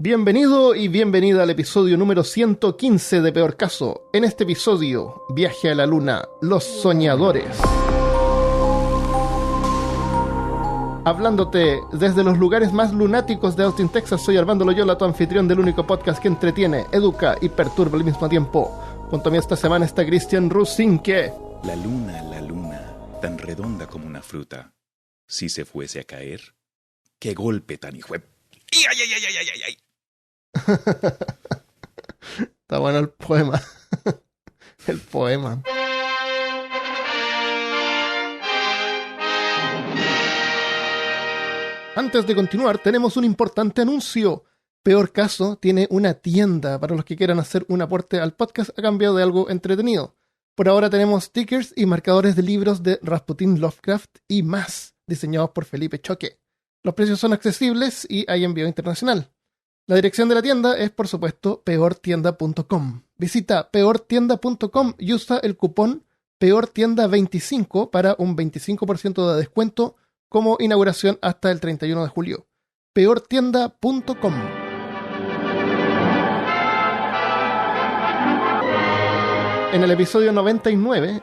Bienvenido y bienvenida al episodio número 115 de Peor Caso. En este episodio, Viaje a la Luna, Los Soñadores. Hablándote desde los lugares más lunáticos de Austin, Texas, soy Armando Loyola, tu anfitrión del único podcast que entretiene, educa y perturba al mismo tiempo. Junto a mí esta semana está Cristian Rusinque. La luna, tan redonda como una fruta. Si se fuese a caer, qué golpe tan hijo. ¡Ay, ay, ay, ay, ay, ay, ay! Está bueno el poema. El poema. Antes de continuar, tenemos un importante anuncio. Peor Caso tiene una tienda para los que quieran hacer un aporte al podcast a cambio de algo entretenido. Por ahora tenemos stickers y marcadores de libros de Rasputin, Lovecraft y más, diseñados por Felipe Choque. Los precios son accesibles y hay envío internacional. La dirección de la tienda es, por supuesto, peortienda.com. Visita peortienda.com y usa el cupón peortienda25 para un 25% de descuento como inauguración hasta el 31 de julio. peortienda.com. En el episodio 99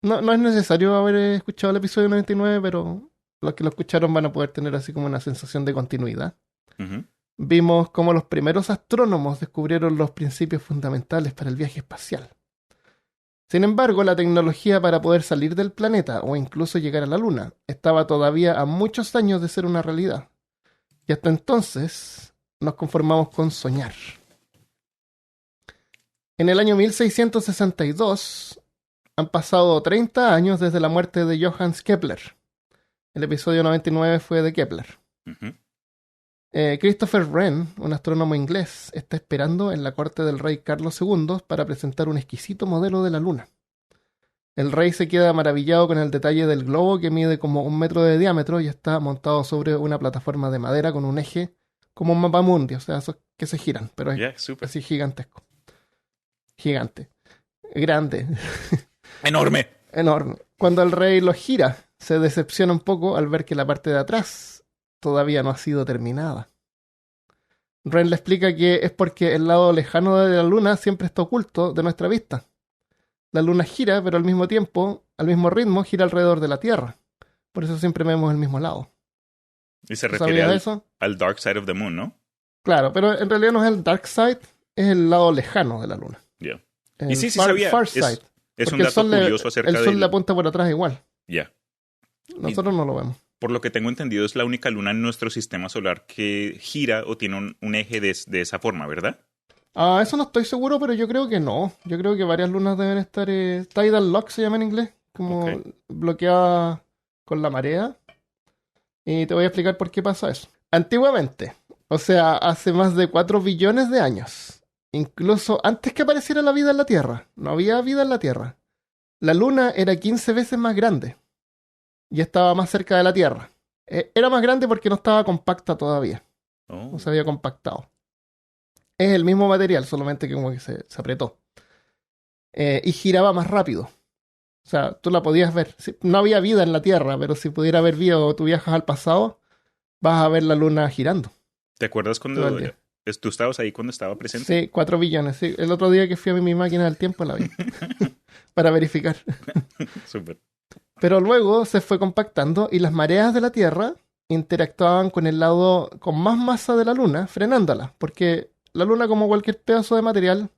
no es necesario haber escuchado el episodio 99, pero los que lo escucharon van a poder tener así como una sensación de continuidad. Uh-huh. Vimos cómo los primeros astrónomos descubrieron los principios fundamentales para el viaje espacial. Sin embargo, la tecnología para poder salir del planeta o incluso llegar a la Luna estaba todavía a muchos años de ser una realidad. Y hasta entonces nos conformamos con soñar. En el año 1662 han pasado 30 años desde la muerte de Johannes Kepler. El episodio 99 fue de Kepler. Uh-huh. Christopher Wren, un astrónomo inglés, está esperando en la corte del rey Carlos II para presentar un exquisito modelo de la Luna. El rey se queda maravillado con el detalle del globo que mide como 1 metro de diámetro y está montado sobre una plataforma de madera con un eje como un mapamundi, o sea, esos que se giran, pero es así gigantesco. Gigante. Grande. ¡Enorme! Enorme. Cuando el rey lo gira, se decepciona un poco al ver que la parte de atrás todavía no ha sido terminada. Wren le explica que es porque el lado lejano de la Luna siempre está oculto de nuestra vista. La Luna gira, pero al mismo tiempo, al mismo ritmo, gira alrededor de la Tierra. Por eso siempre vemos el mismo lado. Y se ¿Tú refiere sabías eso? al Dark Side of the Moon, ¿no? Claro, pero en realidad no es el dark side, es el lado lejano de la Luna. Yeah. El Y sí sabía. far side. Es un Porque dato curioso acerca el de... sol le apunta por atrás igual. Yeah. Nosotros no lo vemos. Por lo que tengo entendido, es la única luna en nuestro sistema solar que gira o tiene un eje de esa forma, ¿verdad? Eso no estoy seguro, pero yo creo que no. Yo creo que varias lunas deben estar... tidal lock se llama en inglés. Como bloqueadas con la marea. Y te voy a explicar por qué pasa eso. Antiguamente, o sea, hace más de 4 billones de años, incluso antes que apareciera la vida en la Tierra, no había vida en la Tierra, la Luna era 15 veces más grande y estaba más cerca de la Tierra. Era más grande porque no estaba compacta todavía. Oh. No se había compactado. Es el mismo material, solamente que como que se apretó. Y giraba más rápido. O sea, tú la podías ver. No había vida en la Tierra, pero si pudiera haber vida o tú viajas al pasado, vas a ver la Luna girando. ¿Te acuerdas cuando tú estabas ahí cuando estaba presente? Sí, 4 billones. Sí. El otro día que fui a mi máquina del tiempo la vi. Para verificar. Súper. Pero luego se fue compactando y las mareas de la Tierra interactuaban con el lado con más masa de la Luna, frenándola. Porque la Luna, como cualquier pedazo de material,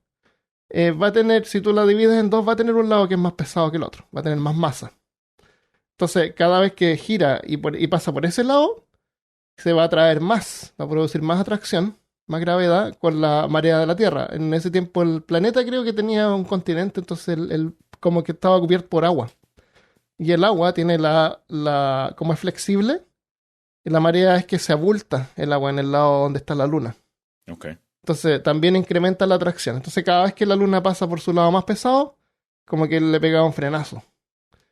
va a tener, si tú la divides en dos, va a tener un lado que es más pesado que el otro. Va a tener más masa. Entonces, cada vez que gira y pasa por ese lado, se va a atraer más, va a producir más atracción, más gravedad con la marea de la Tierra. En ese tiempo el planeta creo que tenía un continente, entonces como que estaba cubierto por agua. Y el agua tiene como es flexible, y la marea es que se abulta el agua en el lado donde está la Luna. Okay. Entonces también incrementa la atracción. Entonces cada vez que la Luna pasa por su lado más pesado, como que le pegaba un frenazo.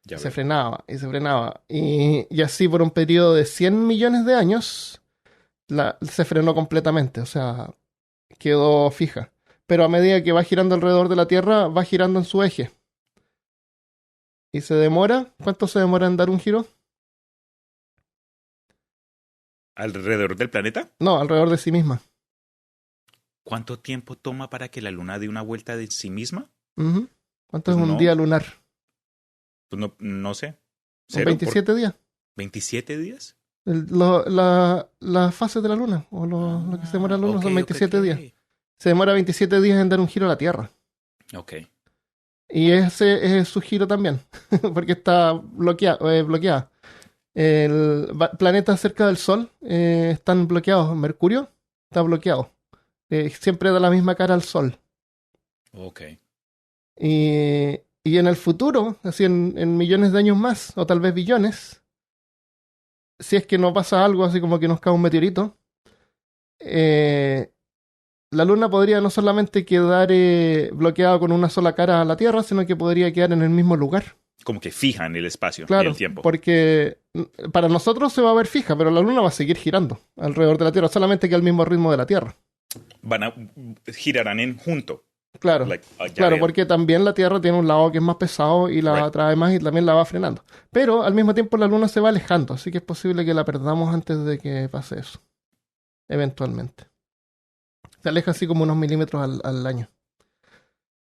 Se frenaba y se frenaba. Y así por un periodo de 100 millones de años se frenó completamente. O sea, quedó fija. Pero a medida que va girando alrededor de la Tierra, va girando en su eje. Y se demora. ¿Cuánto se demora en dar un giro? ¿Alrededor del planeta? No, alrededor de sí misma. ¿Cuánto tiempo toma para que la luna dé una vuelta de sí misma? Ujú. ¿Cuánto Pues es un no, día lunar? pues no sé. Son ¿Cero? ¿Por 27 días. 27 días? Las fases de la luna, o lo que se demora la luna, son 27 días. Ok. Se demora 27 días en dar un giro a la Tierra. Ok. Y ese es su giro también, porque está bloqueada. Planetas cerca del Sol están bloqueados. Mercurio está bloqueado. Siempre da la misma cara al Sol. Ok. Y en el futuro, así en millones de años más, o tal vez billones, si es que no pasa algo así como que nos cae un meteorito, eh, la Luna podría no solamente quedar bloqueada con una sola cara a la Tierra, sino que podría quedar en el mismo lugar. Como que fija en el espacio y Claro, el tiempo. porque para nosotros se va a ver fija, pero la Luna va a seguir girando alrededor de la Tierra, solamente que al mismo ritmo de la Tierra. Girarán en junto. Claro, Ya claro, veo. porque también la Tierra tiene un lado que es más pesado y la Right. atrae más y también la va frenando. Pero al mismo tiempo la Luna se va alejando, así que es posible que la perdamos antes de que pase eso, eventualmente. Se aleja así como unos milímetros al año.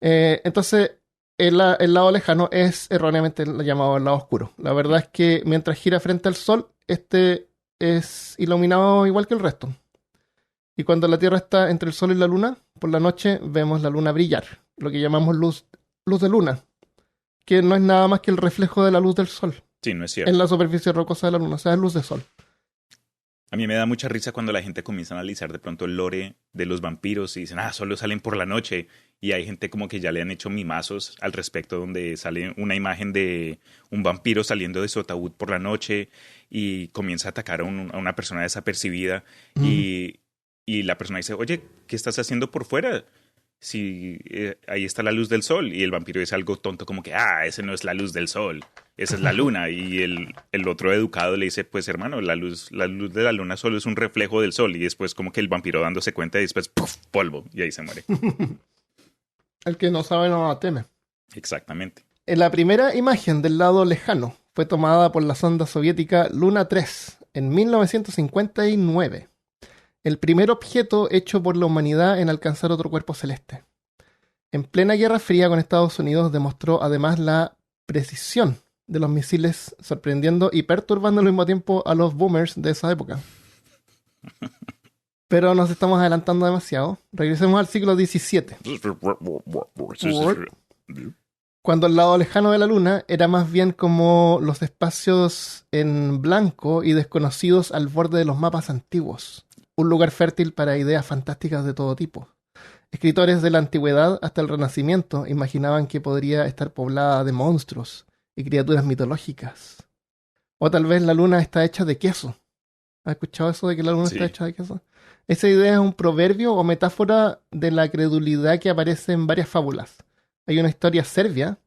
Entonces, el lado lejano es erróneamente llamado el lado oscuro. La verdad es que mientras gira frente al Sol, este es iluminado igual que el resto. Y cuando la Tierra está entre el Sol y la Luna, por la noche vemos la Luna brillar, lo que llamamos luz de luna, que no es nada más que el reflejo de la luz del Sol Sí, no es cierto. en la superficie rocosa de la Luna, o sea, es luz de Sol. A mí me da mucha risa cuando la gente comienza a analizar de pronto el lore de los vampiros y dicen, solo salen por la noche. Y hay gente como que ya le han hecho mimazos al respecto donde sale una imagen de un vampiro saliendo de su ataúd por la noche y comienza a atacar a una persona desapercibida. Y la persona dice, oye, ¿qué estás haciendo por fuera? Si ahí está la luz del sol. Y el vampiro dice algo tonto como que, ese no es la luz del sol, esa es la luna. Y el otro educado le dice, pues hermano, la luz de la luna solo es un reflejo del sol. Y después como que el vampiro dándose cuenta y después, ¡puf!, polvo. Y ahí se muere. El que no sabe no teme. Exactamente. La primera imagen del lado lejano fue tomada por la sonda soviética Luna 3 en 1959. El primer objeto hecho por la humanidad en alcanzar otro cuerpo celeste. En plena Guerra Fría con Estados Unidos demostró además la precisión de los misiles, sorprendiendo y perturbando al mismo tiempo a los boomers de esa época. Pero nos estamos adelantando demasiado. Regresemos al siglo XVII, cuando el lado lejano de la Luna era más bien como los espacios en blanco y desconocidos al borde de los mapas antiguos. Un lugar fértil para ideas fantásticas de todo tipo. Escritores de la antigüedad hasta el Renacimiento imaginaban que podría estar poblada de monstruos y criaturas mitológicas. O tal vez la Luna está hecha de queso. ¿Has escuchado eso de que la Luna está hecha de queso? Esa idea es un proverbio o metáfora de la credulidad que aparece en varias fábulas. Hay una historia serbia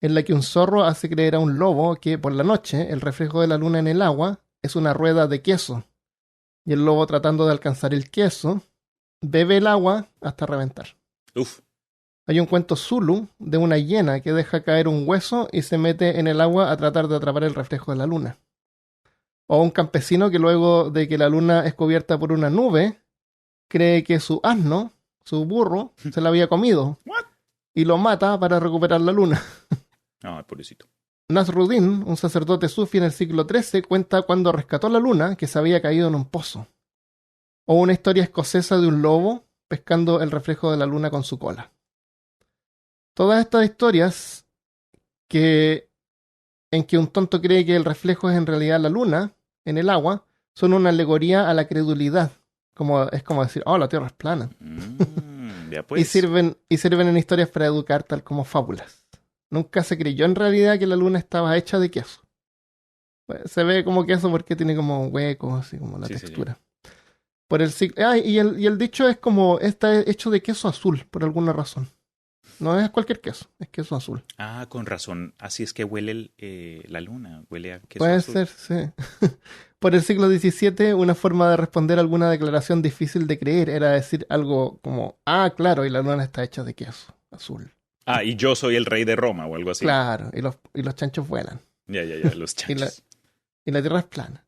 en la que un zorro hace creer a un lobo que por la noche el reflejo de la luna en el agua es una rueda de queso. Y el lobo, tratando de alcanzar el queso, bebe el agua hasta reventar. Uf. Hay un cuento Zulu de una hiena que deja caer un hueso y se mete en el agua a tratar de atrapar el reflejo de la luna. O un campesino que luego de que la luna es cubierta por una nube, cree que su asno, su burro, se la había comido. What? Y lo mata para recuperar la luna. Pobrecito. Nasruddin, un sacerdote sufi en el siglo XIII, cuenta cuando rescató la luna que se había caído en un pozo. O una historia escocesa de un lobo pescando el reflejo de la luna con su cola. Todas estas historias en que un tonto cree que el reflejo es en realidad la luna en el agua son una alegoría a la credulidad. Es como decir, la Tierra es plana. Ya pues. Y sirven en historias para educar, tal como fábulas. Nunca se creyó en realidad que la luna estaba hecha de queso. Se ve como queso porque tiene como huecos, así como la textura. Sí. Por el y el dicho es como, está hecho de queso azul, por alguna razón. No es cualquier queso, es queso azul. Con razón. Así es que huele la luna, huele a queso Puede azul. ser, sí. Por el siglo XVII, una forma de responder a alguna declaración difícil de creer era decir algo como, claro, y la luna está hecha de queso azul. Y yo soy el rey de Roma o algo así. Claro, y los chanchos vuelan. Ya, los chanchos. Y la Tierra es plana.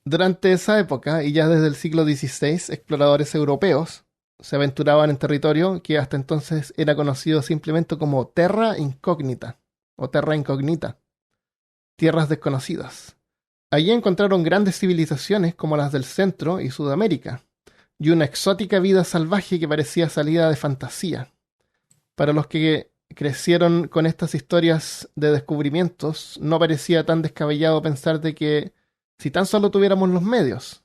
Durante esa época, y ya desde el siglo XVI, exploradores europeos se aventuraban en territorio que hasta entonces era conocido simplemente como Terra Incognita o Terra Incognita, tierras desconocidas. Allí encontraron grandes civilizaciones como las del Centro y Sudamérica, y una exótica vida salvaje que parecía salida de fantasía. Para los que crecieron con estas historias de descubrimientos, no parecía tan descabellado pensar de que, si tan solo tuviéramos los medios,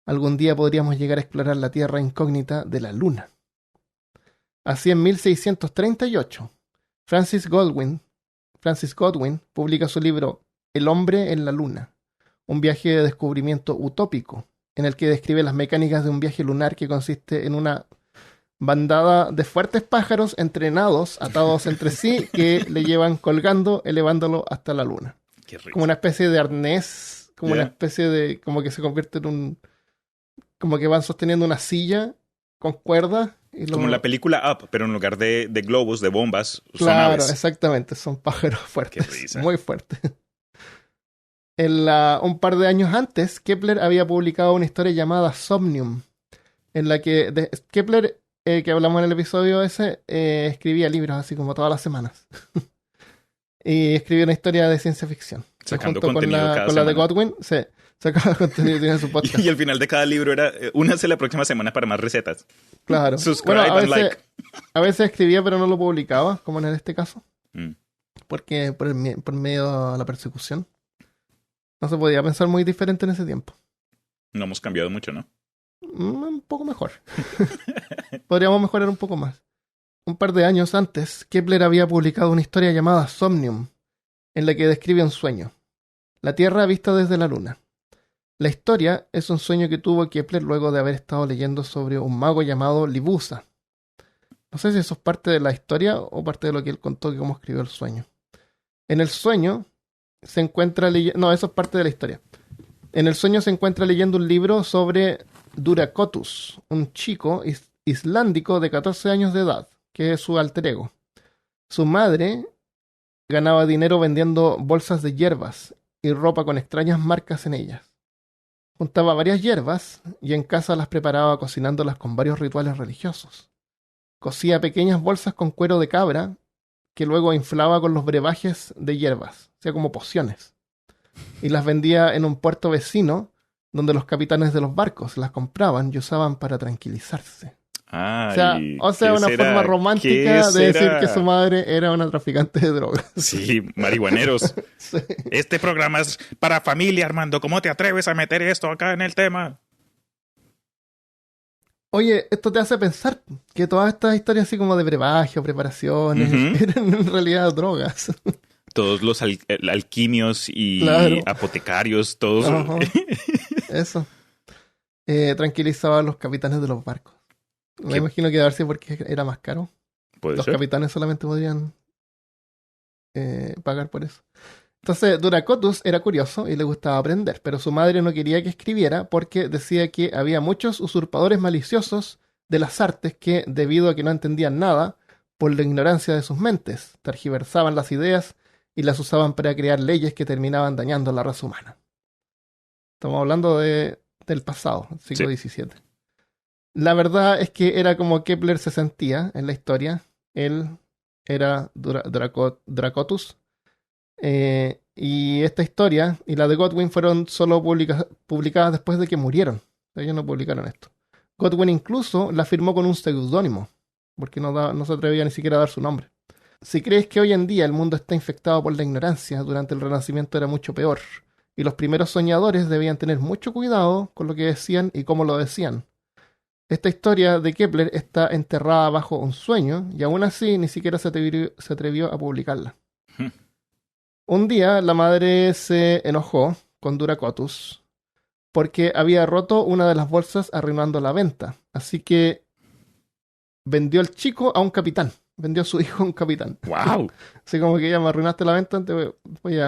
algún día podríamos llegar a explorar la tierra incógnita de la Luna. Así, en 1638, Francis Godwin publica su libro El hombre en la Luna, un viaje de descubrimiento utópico, en el que describe las mecánicas de un viaje lunar que consiste en una bandada de fuertes pájaros entrenados, atados entre sí, que le llevan colgando, elevándolo hasta la Luna. Qué rico. Como una especie de arnés, como una especie de, como que se convierte en un, como que van sosteniendo una silla con cuerdas. Y Como en la película Up, pero en lugar de globos, de bombas, son claro, aves. exactamente, son pájaros fuertes, Qué risa. muy fuertes. Un par de años antes, Kepler había publicado una historia llamada Somnium, en la que Kepler, que hablamos en el episodio ese, escribía libros así como todas las semanas. Y escribió una historia de ciencia ficción. Sacando junto contenido cada con la de semana. Godwin, se sacaba contenido y tiene su podcast. Y al final de cada libro era, únase la próxima semana para más recetas. Claro. Subscribe Bueno, and like. a veces escribía pero no lo publicaba, como en este caso. Mm. Porque por medio de la persecución. No se podía pensar muy diferente en ese tiempo. No hemos cambiado mucho, ¿no? Un poco mejor. Podríamos mejorar un poco más. Un par de años antes, Kepler había publicado una historia llamada Somnium, en la que describe un sueño. La Tierra vista desde la Luna. La historia es un sueño que tuvo Kepler luego de haber estado leyendo sobre un mago llamado Libusa. No sé si eso es parte de la historia o parte de lo que él contó, que cómo escribió el sueño. En el sueño se encuentra leyendo... No, eso es parte de la historia. En el sueño se encuentra leyendo un libro sobre Duracotus, un chico islandico de 14 años de edad, que es su alter ego. Su madre ganaba dinero vendiendo bolsas de hierbas y ropa con extrañas marcas en ellas. Juntaba varias hierbas y en casa las preparaba cocinándolas con varios rituales religiosos. Cosía pequeñas bolsas con cuero de cabra que luego inflaba con los brebajes de hierbas, o sea, como pociones. Y las vendía en un puerto vecino donde los capitanes de los barcos las compraban y usaban para tranquilizarse. Ay, O sea, ¿qué una será? forma ¿Qué romántica de decir será? que su madre era una traficante de drogas. Sí, marihuaneros. Sí. Este programa es para familia, Armando. ¿Cómo te atreves a meter esto acá en el tema? Oye, esto te hace pensar que todas estas historias así como de brebaje o preparaciones Ujú. eran en realidad drogas. Todos los alquimios y Claro. apotecarios, todos. Ajá. Eso. Tranquilizaba a los capitanes de los barcos. Me ¿Qué? imagino que debe haber sido porque era más caro. Puede Los ser. capitanes solamente podían pagar por eso. Entonces, Duracotus era curioso y le gustaba aprender, pero su madre no quería que escribiera porque decía que había muchos usurpadores maliciosos de las artes que, debido a que no entendían nada, por la ignorancia de sus mentes, tergiversaban las ideas y las usaban para crear leyes que terminaban dañando la raza humana. Estamos hablando del pasado, siglo XVII. La verdad es que era como Kepler se sentía en la historia. Él era Dracotus. Y esta historia y la de Godwin fueron solo publicadas después de que murieron. Ellos no publicaron esto. Godwin incluso la firmó con un seudónimo, porque no se atrevía ni siquiera a dar su nombre. Si crees que hoy en día el mundo está infectado por la ignorancia, durante el Renacimiento era mucho peor, y los primeros soñadores debían tener mucho cuidado con lo que decían y cómo lo decían. Esta historia de Kepler está enterrada bajo un sueño, y aún así ni siquiera se atrevió a publicarla. Un día la madre se enojó con Duracotus porque había roto una de las bolsas arruinando la venta. Así que vendió al chico a un capitán. Vendió a su hijo a un capitán. ¡Wow! Así como que ya me arruinaste la venta, voy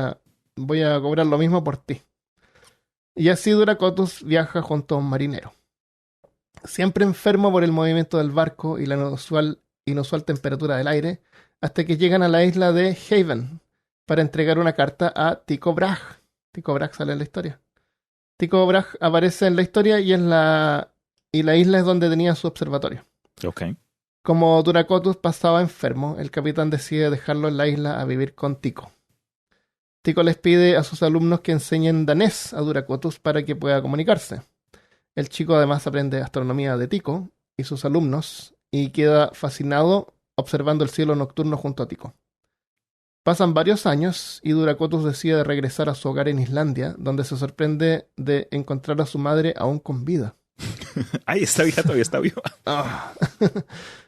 a cobrar lo mismo por ti. Y así Duracotus viaja junto a un marinero. Siempre enfermo por el movimiento del barco y la inusual temperatura del aire, hasta que llegan a la isla de Haven para entregar una carta a Tycho Brahe. Tycho Brahe sale en la historia. Tycho Brahe aparece en la historia y la isla es donde tenía su observatorio. Ok. Como Duracotus pasaba enfermo, el capitán decide dejarlo en la isla a vivir con Tycho. Tycho les pide a sus alumnos que enseñen danés a Duracotus para que pueda comunicarse. El chico además aprende astronomía de Tycho y sus alumnos y queda fascinado observando el cielo nocturno junto a Tycho. Pasan varios años y Duracotus decide regresar a su hogar en Islandia, donde se sorprende de encontrar a su madre aún con vida. Ay, esta vieja todavía está viva. Ah.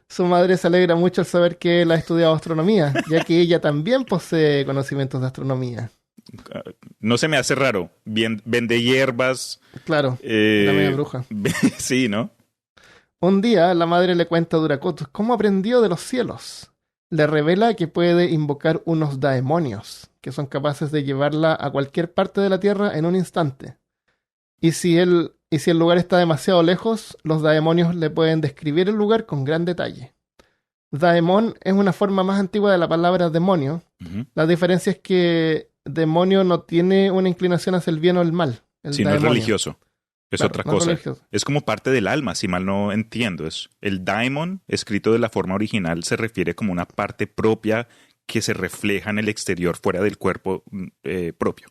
Su madre se alegra mucho al saber que él ha estudiado astronomía, ya que ella también posee conocimientos de astronomía. No se me hace raro. Vende hierbas. Claro, la media bruja. Sí, ¿no? Un día la madre le cuenta a Duracotus cómo aprendió de los cielos. Le revela que puede invocar unos daemonios, que son capaces de llevarla a cualquier parte de la Tierra en un instante. Y si el lugar está demasiado lejos, los daemonios le pueden describir el lugar con gran detalle. Daemon es una forma más antigua de la palabra demonio. Uh-huh. La diferencia es que demonio no tiene una inclinación hacia el bien o el mal. Sí, no es religioso. Es Claro, otra no es cosa. religioso. Es como parte del alma, si mal no entiendo. El daemon, escrito de la forma original, se refiere como una parte propia que se refleja en el exterior, fuera del cuerpo propio.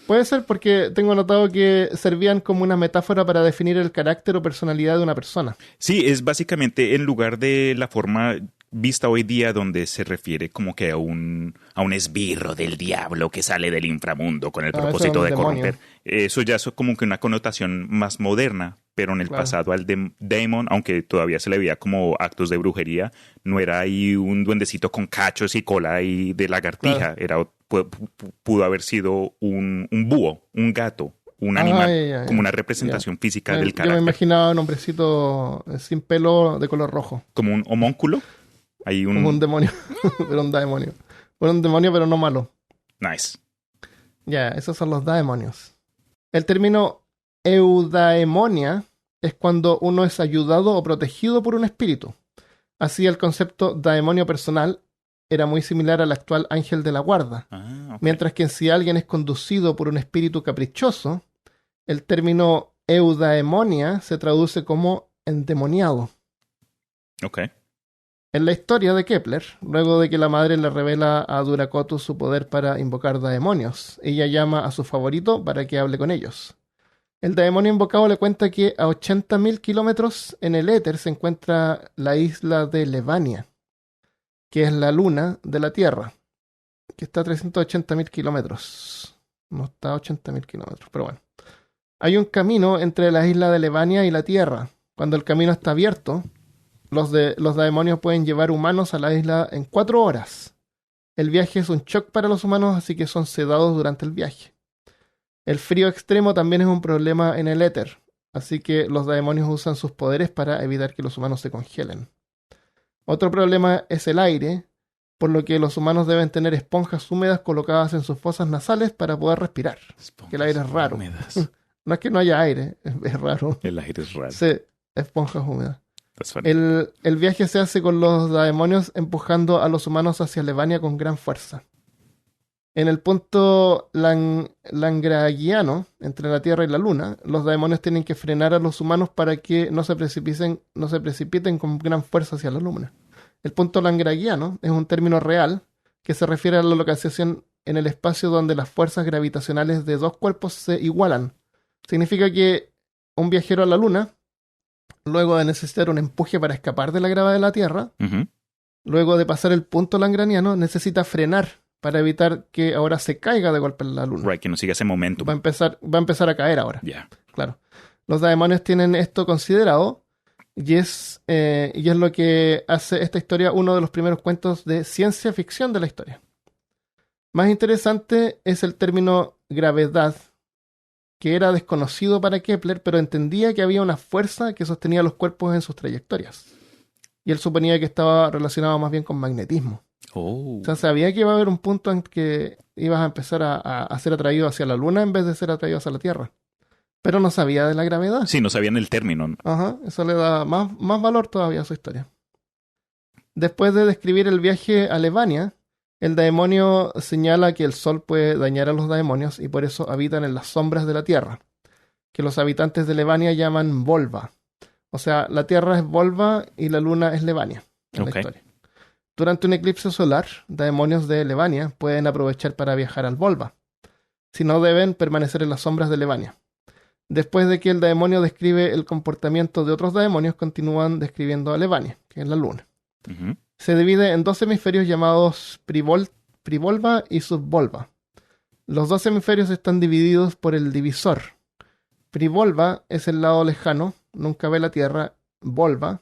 Puede ser porque tengo notado que servían como una metáfora para definir el carácter o personalidad de una persona. Sí, es básicamente en lugar de la forma vista hoy día donde se refiere como que a un esbirro del diablo que sale del inframundo con el propósito de corromper. Eso ya es como que una connotación más moderna, pero en el pasado al daemon, aunque todavía se le veía como actos de brujería, no era ahí un duendecito con cachos y cola y de lagartija, pudo haber sido un búho, un gato, un animal, como una representación física del carácter. Yo me imaginaba un hombrecito sin pelo de color rojo. Como un homúnculo. Como un demonio, pero un daemonio. Bueno, un demonio, pero no malo. Nice. Ya, esos son los daemonios. El término eudaemonia es cuando uno es ayudado o protegido por un espíritu. Así, el concepto daemonio personal era muy similar al actual ángel de la guarda. Okay. Mientras que si alguien es conducido por un espíritu caprichoso, el término eudaemonia se traduce como endemoniado. Ok. En la historia de Kepler, luego de que la madre le revela a Duracotus su poder para invocar daemonios, ella llama a su favorito para que hable con ellos. El daemonio invocado le cuenta que a 80.000 kilómetros en el éter se encuentra la isla de Levania, que es la luna de la Tierra, que está a 380.000 kilómetros. No está a 80.000 kilómetros, pero bueno. Hay un camino entre la isla de Levania y la Tierra. Cuando el camino está abierto, los daemonios pueden llevar humanos a la isla en 4 horas. El viaje es un shock para los humanos, así que son sedados durante el viaje. El frío extremo también es un problema en el éter, así que los daemonios usan sus poderes para evitar que los humanos se congelen. Otro problema es el aire, por lo que los humanos deben tener esponjas húmedas colocadas en sus fosas nasales para poder respirar. Que el aire es raro. No es que no haya aire, es raro. El aire es raro. Sí, esponjas húmedas. El viaje se hace con los daemonios empujando a los humanos hacia Levania con gran fuerza. En el punto lagrangiano, entre la Tierra y la Luna, los daemonios tienen que frenar a los humanos para que no se precipiten con gran fuerza hacia la Luna. El punto lagrangiano es un término real que se refiere a la localización en el espacio donde las fuerzas gravitacionales de dos cuerpos se igualan. Significa que un viajero a la Luna, luego de necesitar un empuje para escapar de la gravedad de la Tierra, luego de pasar el punto lagrangiano, necesita frenar para evitar que ahora se caiga de golpe en la Luna. Right, que no siga ese momento. Va a empezar a caer ahora. Yeah. Claro. Los daemonios tienen esto considerado y es lo que hace esta historia uno de los primeros cuentos de ciencia ficción de la historia. Más interesante es el término gravedad, que era desconocido para Kepler, pero entendía que había una fuerza que sostenía los cuerpos en sus trayectorias. Y él suponía que estaba relacionado más bien con magnetismo. Oh. O sea, sabía que iba a haber un punto en que ibas a empezar a ser atraído hacia la Luna en vez de ser atraído hacia la Tierra. Pero no sabía de la gravedad. Sí, no sabían el término. Ajá, eso le da más valor todavía a su historia. Después de describir el viaje a Levania, el daemonio señala que el sol puede dañar a los daemonios y por eso habitan en las sombras de la Tierra. que los habitantes de Levania llaman volva. O sea, la Tierra es volva y la Luna es Levania en la historia. Durante un eclipse solar, daemonios de Levania pueden aprovechar para viajar al volva. Si no, deben permanecer en las sombras de Levania. Después de que el daemonio describe el comportamiento de otros daemonios, continúan describiendo a Levania, que es la Luna. Ujú. Se divide en dos hemisferios llamados privolva y subvolva. Los dos hemisferios están divididos por el divisor. Privolva es el lado lejano, nunca ve la Tierra, volva,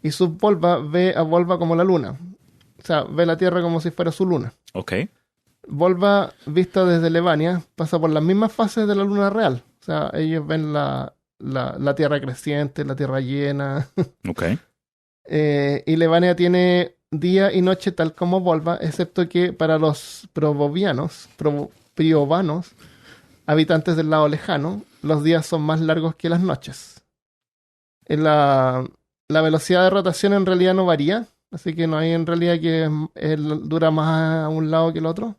y subvolva ve a volva como la Luna. O sea, ve la Tierra como si fuera su luna. Ok. Volva, vista desde Levania, pasa por las mismas fases de la luna real. O sea, ellos ven la Tierra creciente, la Tierra llena. Ok. Y Levania tiene día y noche tal como Volva, excepto que para los priovanos, habitantes del lado lejano, los días son más largos que las noches. La velocidad de rotación en realidad no varía, así que no hay en realidad que dura más a un lado que el otro.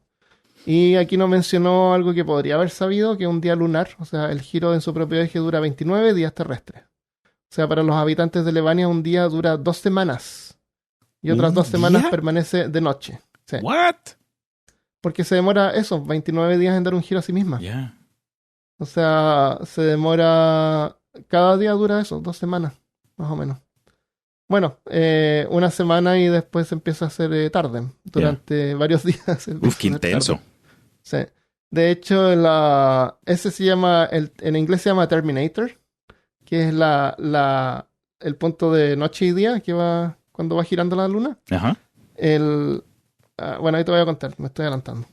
Y aquí nos mencionó algo que podría haber sabido, que un día lunar, o sea, el giro en su propio eje dura 29 días terrestres. O sea, para los habitantes de Levania un día dura 2 semanas. Y otras 2 semanas día? permanece de noche. Sí. What? Porque se demora eso, 29 días en dar un giro a sí misma. Yeah. O sea, se demora... Cada día dura eso, 2 semanas, más o menos. Bueno, una semana y después empieza a ser tarde. Durante varios días. Uf, qué intenso. Sí. De hecho, ese se llama... en inglés se llama Terminator, que es el punto de noche y día que va cuando va girando la luna. Ajá. Bueno, ahí te voy a contar, me estoy adelantando.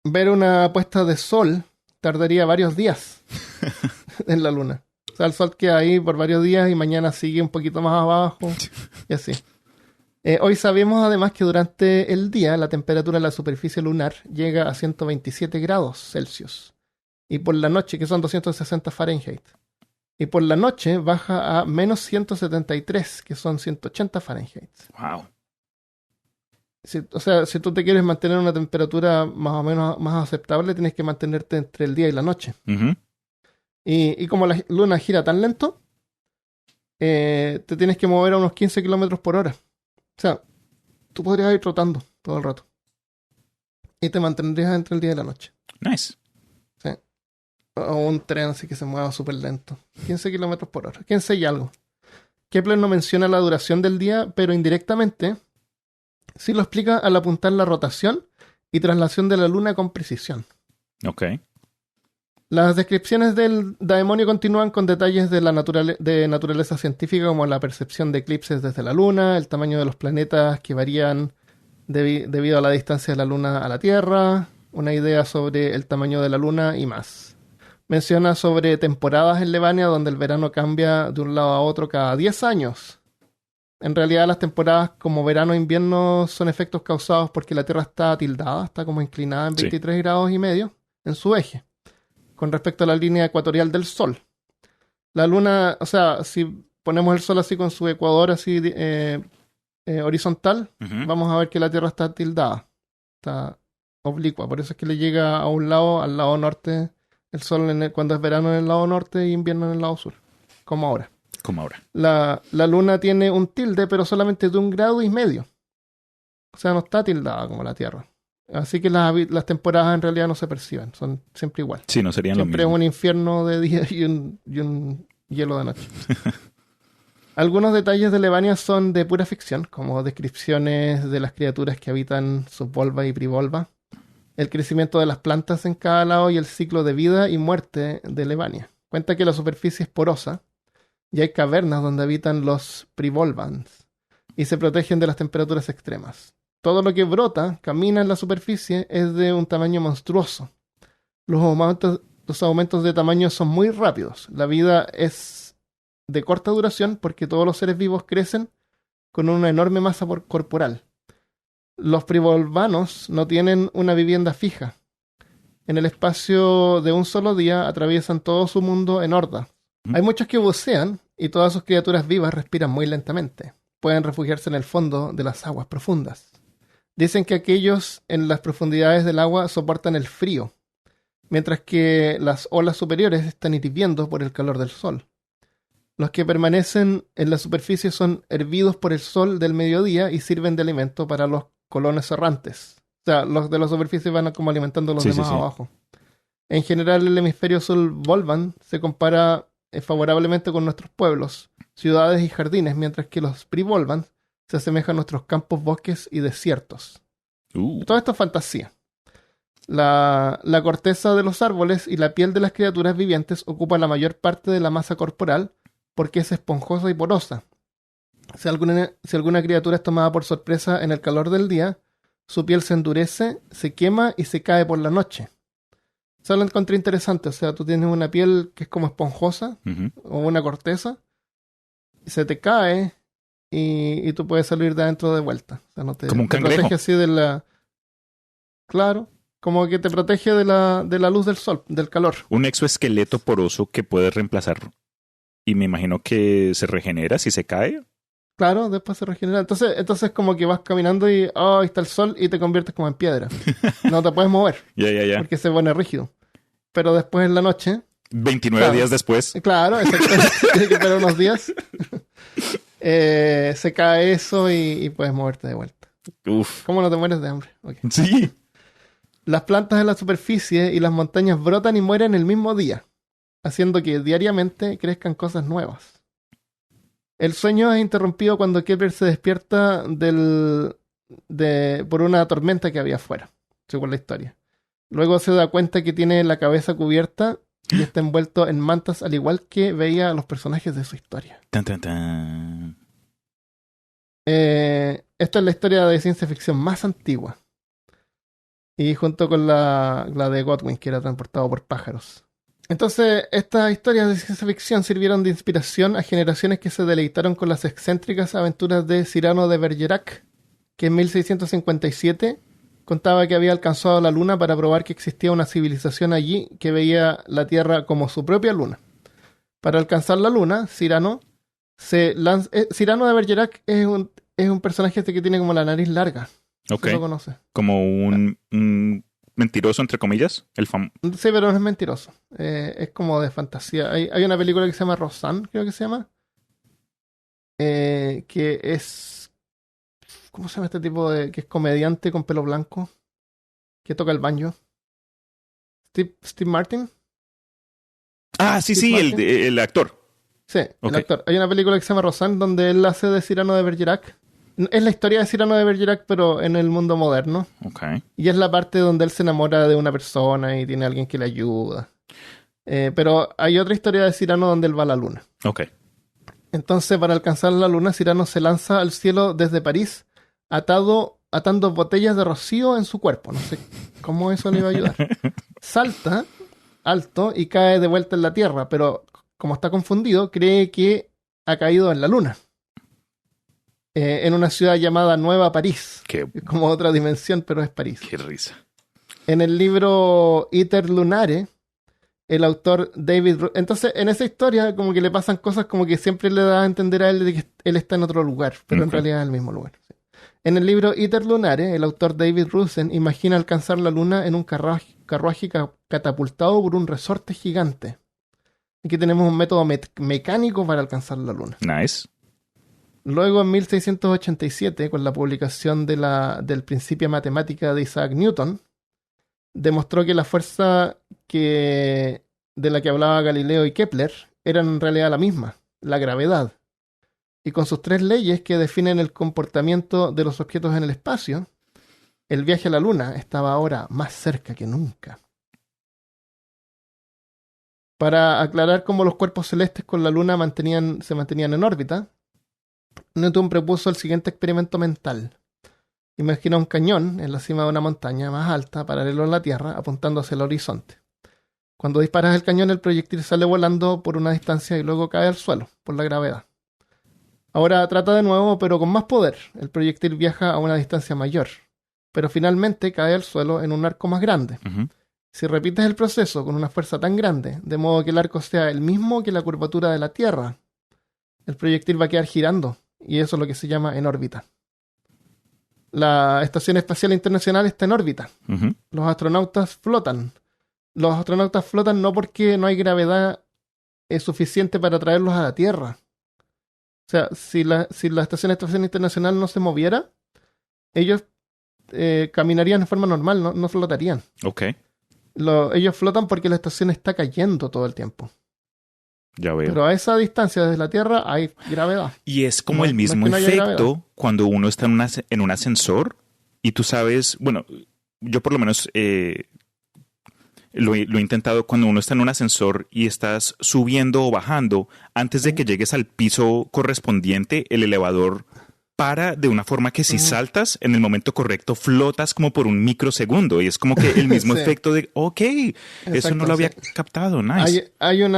Ver una puesta de sol tardaría varios días en la luna. O sea, el sol queda ahí por varios días y mañana sigue un poquito más abajo y así. Hoy sabemos además que durante el día la temperatura de la superficie lunar llega a 127 grados Celsius. Y por la noche, que son 260 Fahrenheit. Y por la noche baja a menos 173, que son 180 Fahrenheit. Wow. O sea, si tú te quieres mantener una temperatura más o menos más aceptable, tienes que mantenerte entre el día y la noche. Ujú. Y como la luna gira tan lento, te tienes que mover a unos 15 kilómetros por hora. O sea, tú podrías ir trotando todo el rato. Y te mantendrías entre el día y la noche. Nice. Sí. O un tren así que se mueva súper lento. 15 kilómetros por hora. 15 y algo. Kepler no menciona la duración del día, pero indirectamente sí lo explica al apuntar la rotación y traslación de la luna con precisión. Ok. Las descripciones del daemonio continúan con detalles de naturaleza científica, como la percepción de eclipses desde la luna, el tamaño de los planetas que varían debido a la distancia de la luna a la Tierra, una idea sobre el tamaño de la luna y más. Menciona sobre temporadas en Levania, donde el verano cambia de un lado a otro cada 10 años. En realidad las temporadas como verano e invierno son efectos causados porque la Tierra está tildada, está como inclinada en 23 grados y medio en su eje, con respecto a la línea ecuatorial del Sol. La Luna, o sea, si ponemos el Sol así con su ecuador así horizontal, Ujú. vamos a ver que la Tierra está tildada, está oblicua. Por eso es que le llega a un lado, al lado norte, el Sol cuando es verano en el lado norte y invierno en el lado sur, como ahora. Como ahora. La Luna tiene un tilde, pero solamente de 1,5 grados. O sea, no está tildada como la Tierra. Así que las temporadas en realidad no se perciben, son siempre igual. Sí, no serían lo Siempre es mismo. un infierno de día y un hielo de noche. Algunos detalles de Levania son de pura ficción, como descripciones de las criaturas que habitan subvolva y privolva, el crecimiento de las plantas en cada lado y el ciclo de vida y muerte de Levania. Cuenta que la superficie es porosa y hay cavernas donde habitan los privolvans y se protegen de las temperaturas extremas. Todo lo que brota, camina en la superficie, es de un tamaño monstruoso. Los aumentos de tamaño son muy rápidos. La vida es de corta duración porque todos los seres vivos crecen con una enorme masa corporal. Los privolvanos no tienen una vivienda fija. En el espacio de un solo día atraviesan todo su mundo en hordas. Hay muchos que bucean y todas sus criaturas vivas respiran muy lentamente. Pueden refugiarse en el fondo de las aguas profundas. Dicen que aquellos en las profundidades del agua soportan el frío, mientras que las olas superiores están hirviendo por el calor del sol. Los que permanecen en la superficie son hervidos por el sol del mediodía y sirven de alimento para los colonos errantes. O sea, los de la superficie van como alimentando a los demás abajo. En general, el hemisferio sur Volvan se compara favorablemente con nuestros pueblos, ciudades y jardines, mientras que los Privolvan se asemejan a nuestros campos, bosques y desiertos. Todo esto es fantasía. La corteza de los árboles y la piel de las criaturas vivientes ocupa la mayor parte de la masa corporal porque es esponjosa y porosa. Si alguna criatura es tomada por sorpresa en el calor del día, su piel se endurece, se quema y se cae por la noche. Eso lo encontré interesante. O sea, tú tienes una piel que es como esponjosa o una corteza, y se te cae y tú puedes salir de adentro de vuelta. O sea, no te, como un te cangrejo. protege así de la... Claro, como que te protege de la luz del sol, del calor. Un exoesqueleto poroso que puede reemplazar. Y me imagino que se regenera si se cae. Claro, después se regenera. Entonces como que vas caminando y ahí está el sol y te conviertes como en piedra. No te puedes mover. Ya. Porque se pone rígido. Pero después en la noche... 29 días después. Claro, exactamente. Tienes que esperar unos días. Se cae eso y puedes moverte de vuelta. Uf. ¿Cómo no te mueres de hambre? Okay. Sí. Las plantas en la superficie y las montañas brotan y mueren el mismo día, haciendo que diariamente crezcan cosas nuevas. El sueño es interrumpido cuando Kepler se despierta por una tormenta que había afuera, según la historia. Luego se da cuenta que tiene la cabeza cubierta y está envuelto en mantas, al igual que veía a los personajes de su historia. Tan, tan, tan. Esta es la historia de ciencia ficción más antigua. Y junto con la de Godwin, que era transportado por pájaros. Entonces, estas historias de ciencia ficción sirvieron de inspiración a generaciones que se deleitaron con las excéntricas aventuras de Cyrano de Bergerac, que en 1657 contaba que había alcanzado la luna para probar que existía una civilización allí que veía la Tierra como su propia luna. Para alcanzar la luna, Cyrano de Bergerac es un personaje que tiene como la nariz larga. Ok. ¿Se lo conoce? Como un mentiroso, entre comillas. Sí, pero no es mentiroso. Es como de fantasía. Hay una película que se llama Roseanne, creo que se llama. Que es... ¿Cómo se llama este tipo que es comediante con pelo blanco? Que toca el banjo. Steve Martin. Ah, sí, Steve el actor. Sí, el actor. Hay una película que se llama Roseanne donde él hace de Cyrano de Bergerac. Es la historia de Cyrano de Bergerac, pero en el mundo moderno. Okay. Y es la parte donde él se enamora de una persona y tiene a alguien que le ayuda. Pero hay otra historia de Cyrano donde él va a la luna. Ok. Entonces, para alcanzar la luna, Cyrano se lanza al cielo desde París, atando botellas de rocío en su cuerpo. No sé cómo eso le iba a ayudar. Salta alto y cae de vuelta en la Tierra, pero como está confundido, cree que ha caído en la luna. En una ciudad llamada Nueva París. Es como otra dimensión, pero es París. Qué risa. En el libro Iter Lunare, el autor David... Entonces, en esa historia, como que le pasan cosas como que siempre le da a entender a él de que él está en otro lugar, pero en realidad es el mismo lugar. Sí. En el libro Iter Lunare, el autor David Rusen imagina alcanzar la luna en un carruaje catapultado por un resorte gigante. Aquí tenemos un método mecánico para alcanzar la luna. Nice. Luego, en 1687, con la publicación del Principia Matemática de Isaac Newton, demostró que la fuerza de la que hablaba Galileo y Kepler era en realidad la misma, la gravedad. Y con sus 3 leyes que definen el comportamiento de los objetos en el espacio, el viaje a la Luna estaba ahora más cerca que nunca. Para aclarar cómo los cuerpos celestes con la Luna se mantenían en órbita, Newton propuso el siguiente experimento mental. Imagina un cañón en la cima de una montaña más alta, paralelo a la Tierra, apuntando hacia el horizonte. Cuando disparas el cañón, el proyectil sale volando por una distancia y luego cae al suelo, por la gravedad. Ahora trata de nuevo, pero con más poder. El proyectil viaja a una distancia mayor, pero finalmente cae al suelo en un arco más grande. Uh-huh. Si repites el proceso con una fuerza tan grande, de modo que el arco sea el mismo que la curvatura de la Tierra, el proyectil va a quedar girando, y eso es lo que se llama en órbita. La Estación Espacial Internacional está en órbita. Ujú. Los astronautas flotan. Los astronautas flotan no porque no hay gravedad suficiente para traerlos a la Tierra. O sea, si la Estación Espacial Internacional no se moviera, ellos caminarían de forma normal, no flotarían. Ok, Ellos flotan porque la estación está cayendo todo el tiempo. ya veo. Pero a esa distancia desde la Tierra hay gravedad. Y es como No- el no es mismo que no haya efecto cuando uno está en un ascensor y tú sabes, bueno, yo por lo menos lo he intentado cuando uno está en un ascensor y estás subiendo o bajando, antes de que llegues al piso correspondiente, el elevador para de una forma que si saltas en el momento correcto flotas como por un microsegundo y es como que el mismo Sí. efecto de, ok, eso Exacto, no lo había sí. captado, nice. Hay un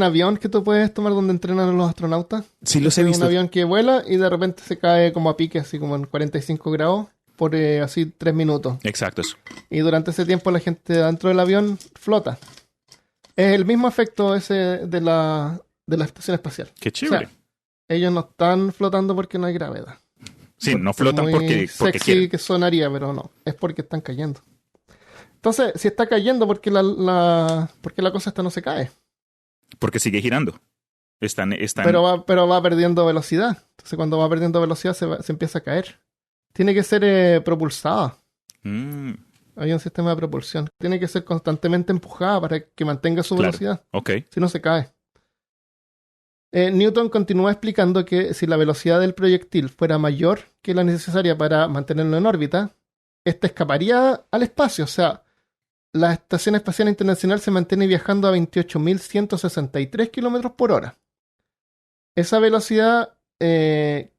avión que tú puedes tomar donde entrenan a los astronautas. Sí, los he Es visto. un avión que vuela y de repente se cae como a pique, así como en 45 grados, por así 3 minutos. Exacto, eso. Y durante ese tiempo la gente dentro del avión flota. Es el mismo efecto ese de la estación espacial. Qué chévere. O sea, ellos no están flotando porque no hay gravedad. Sí, no Por flotan muy porque sexy quieren. que sonaría, pero no. Es porque están cayendo. Entonces, si está cayendo, ¿por qué por qué la cosa esta no se cae? Porque sigue girando. Están... Pero va perdiendo velocidad. Entonces, cuando va perdiendo velocidad, se empieza a caer. Tiene que ser propulsada. Mm, Hay un sistema de propulsión. Tiene que ser constantemente empujada para que mantenga su Claro. velocidad. ok. Si no, se cae. Newton continúa explicando que si la velocidad del proyectil fuera mayor que la necesaria para mantenerlo en órbita, éste escaparía al espacio. O sea, la Estación Espacial Internacional se mantiene viajando a 28.163 kilómetros por hora. Esa velocidad,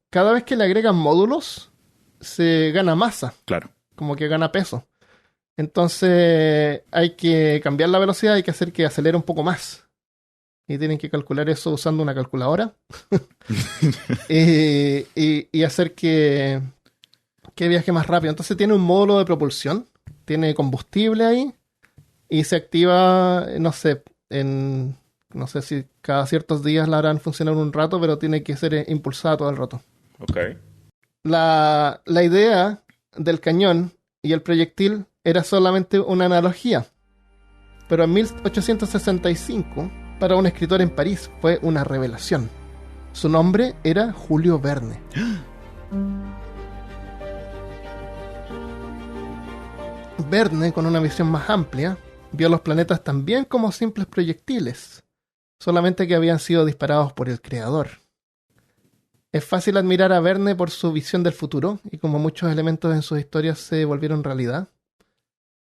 cada vez que le agregan módulos, se gana masa, Claro. como que gana peso. Entonces hay que cambiar la velocidad, hay que hacer que acelere un poco más. Y tienen que calcular eso usando una calculadora. y hacer que viaje más rápido. Entonces tiene un módulo de propulsión, tiene combustible ahí y se activa, no sé si cada ciertos días la harán funcionar un rato, pero tiene que ser impulsada todo el rato. Ok. La idea del cañón y el proyectil era solamente una analogía. Pero en 1865, para un escritor en París, fue una revelación. Su nombre era Julio Verne. Verne, con una visión más amplia, vio los planetas también como simples proyectiles, solamente que habían sido disparados por el Creador. Es fácil admirar a Verne por su visión del futuro y como muchos elementos en sus historias se volvieron realidad.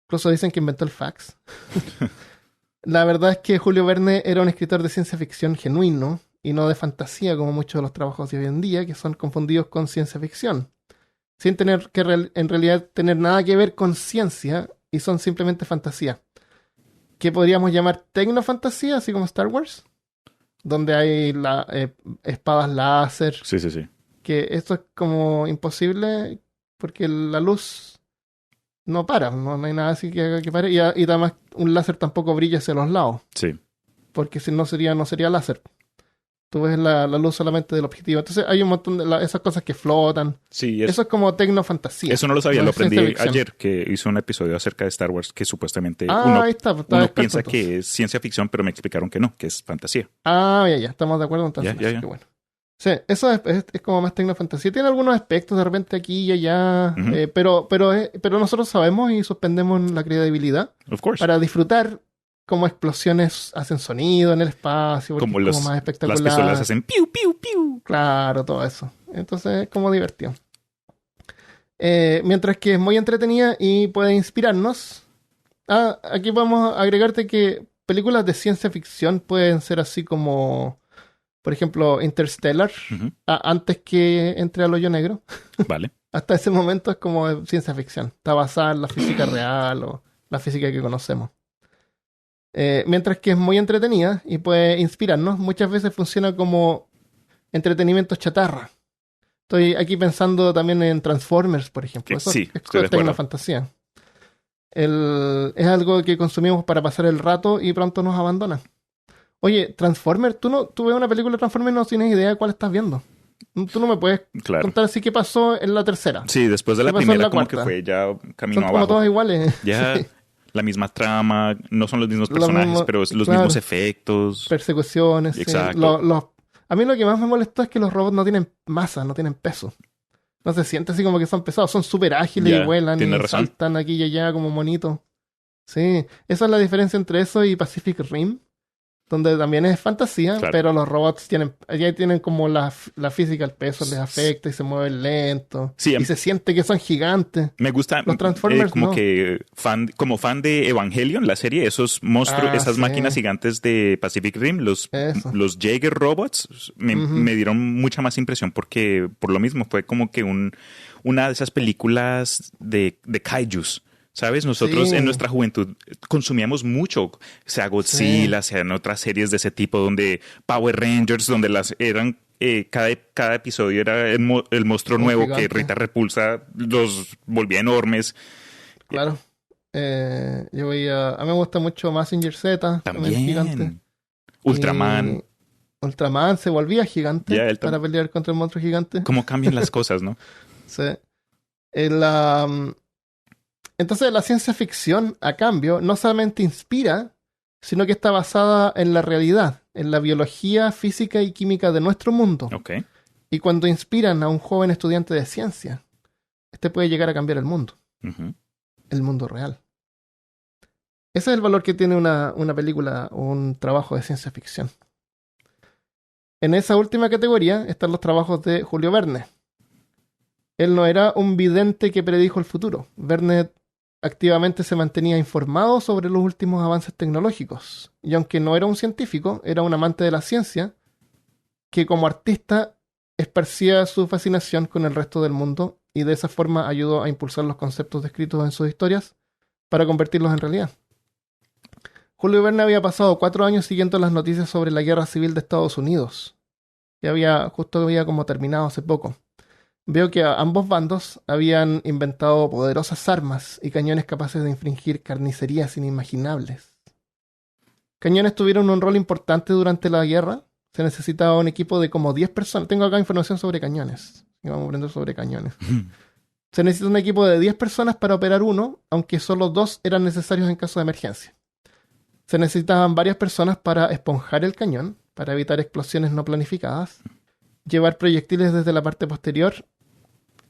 Incluso dicen que inventó el fax. La verdad es que Julio Verne era un escritor de ciencia ficción genuino y no de fantasía como muchos de los trabajos de hoy en día que son confundidos con ciencia ficción, sin tener que en realidad tener nada que ver con ciencia y son simplemente fantasía. ¿Qué podríamos llamar tecnofantasía, así como Star Wars? Donde hay espadas láser, Sí, sí, sí. que esto es como imposible porque la luz no para, no hay nada así que haga que pare. Y además un láser tampoco brilla hacia los lados, Sí. porque si no sería láser. Tú ves la luz solamente del objetivo. Entonces hay un montón de esas cosas que flotan. Sí, Eso es como tecnofantasía. eso no lo sabía, no lo es ciencia aprendí ficción. ayer, que hizo un episodio acerca de Star Wars que supuestamente Ahí está, está uno experto, piensa entonces. que es ciencia ficción, pero me explicaron que no, que es fantasía. Ya, estamos de acuerdo entonces. Ya. Así que bueno. Sí, eso es como más tecnofantasía. Tiene algunos aspectos de repente aquí y allá, Ujú. pero nosotros sabemos y suspendemos la credibilidad Of course. para disfrutar cómo explosiones hacen sonido en el espacio, porque Como es las como más espectacular. pistolas hacen piu, piu, piu. Claro, todo eso. Entonces es como divertido. Mientras que es muy entretenida y puede inspirarnos. Aquí podemos agregarte que películas de ciencia ficción pueden ser así como, por ejemplo, Interstellar, Ujú. antes que entre al hoyo negro. Vale. Hasta ese momento es como ciencia ficción. Está basada en la física real o la física que conocemos. Mientras que es muy entretenida y puede inspirarnos, muchas veces funciona como entretenimiento chatarra. Estoy aquí pensando también en Transformers, por ejemplo. Eso Sí, es estoy de acuerdo. tecnofantasía. Es algo que consumimos para pasar el rato y pronto nos abandona. Oye, Transformers, tú ves una película de Transformers y no tienes idea de cuál estás viendo. Tú no me puedes Claro. contar así qué pasó en la tercera. Sí, después de la ¿Qué pasó en primera la como que cuarta? fue ya camino Son como abajo. todas iguales. Ya Sí. la misma trama, no son los mismos Lo personajes, mismo, pero es los claro. mismos efectos. Persecuciones, sí. Exacto. A mí lo que más me molestó es que los robots no tienen masa, no tienen peso. No se siente así como que son pesados, son súper ágiles y Ya, vuelan tiene y razón. saltan aquí y allá como monitos. Sí, esa es la diferencia entre eso y Pacific Rim, donde también es fantasía, Claro. pero los robots ya tienen como la física, el peso les afecta y se mueven lento. Sí, Y se siente que son gigantes. me gusta Los Transformers como no. que como fan de Evangelion, la serie, esos monstruos, esas Sí, máquinas gigantes de Pacific Rim, eso. los Jaeger robots, me dieron mucha más impresión porque por lo mismo fue como que una de esas películas de kaijus. ¿Sabes? Nosotros Sí. en nuestra juventud consumíamos mucho, sea Godzilla, sean otras series de ese tipo, donde Power Rangers, donde cada episodio era el monstruo Un nuevo gigante. que Rita Repulsa los volvía enormes. Claro. Yo veía. A mí me gusta mucho Mazinger Z, también es gigante. También. Ultraman. Y Ultraman se volvía gigante Ya, él para pelear contra el monstruo gigante. ¿Cómo cambian las cosas, no? Sí. Entonces la ciencia ficción, a cambio, no solamente inspira, sino que está basada en la realidad, en la biología, física y química de nuestro mundo. Ok. Y cuando inspiran a un joven estudiante de ciencia, este puede llegar a cambiar el mundo real. Ese es el valor que tiene una película o un trabajo de ciencia ficción. En esa última categoría están los trabajos de Julio Verne. Él no era un vidente que predijo el futuro. Verne activamente se mantenía informado sobre los últimos avances tecnológicos. Y aunque no era un científico, era un amante de la ciencia que como artista esparcía su fascinación con el resto del mundo y de esa forma ayudó a impulsar los conceptos descritos en sus historias para convertirlos en realidad. Julio Verne había pasado 4 años siguiendo las noticias sobre la guerra civil de Estados Unidos, que justo había como terminado hace poco. Veo que ambos bandos habían inventado poderosas armas y cañones capaces de infligir carnicerías inimaginables. Cañones tuvieron un rol importante durante la guerra. Se necesitaba un equipo de como 10 personas. Tengo acá información sobre cañones. Vamos a aprender sobre cañones. Se necesita un equipo de 10 personas para operar uno, aunque solo 2 eran necesarios en caso de emergencia. Se necesitaban varias personas para esponjar el cañón, para evitar explosiones no planificadas, llevar proyectiles desde la parte posterior,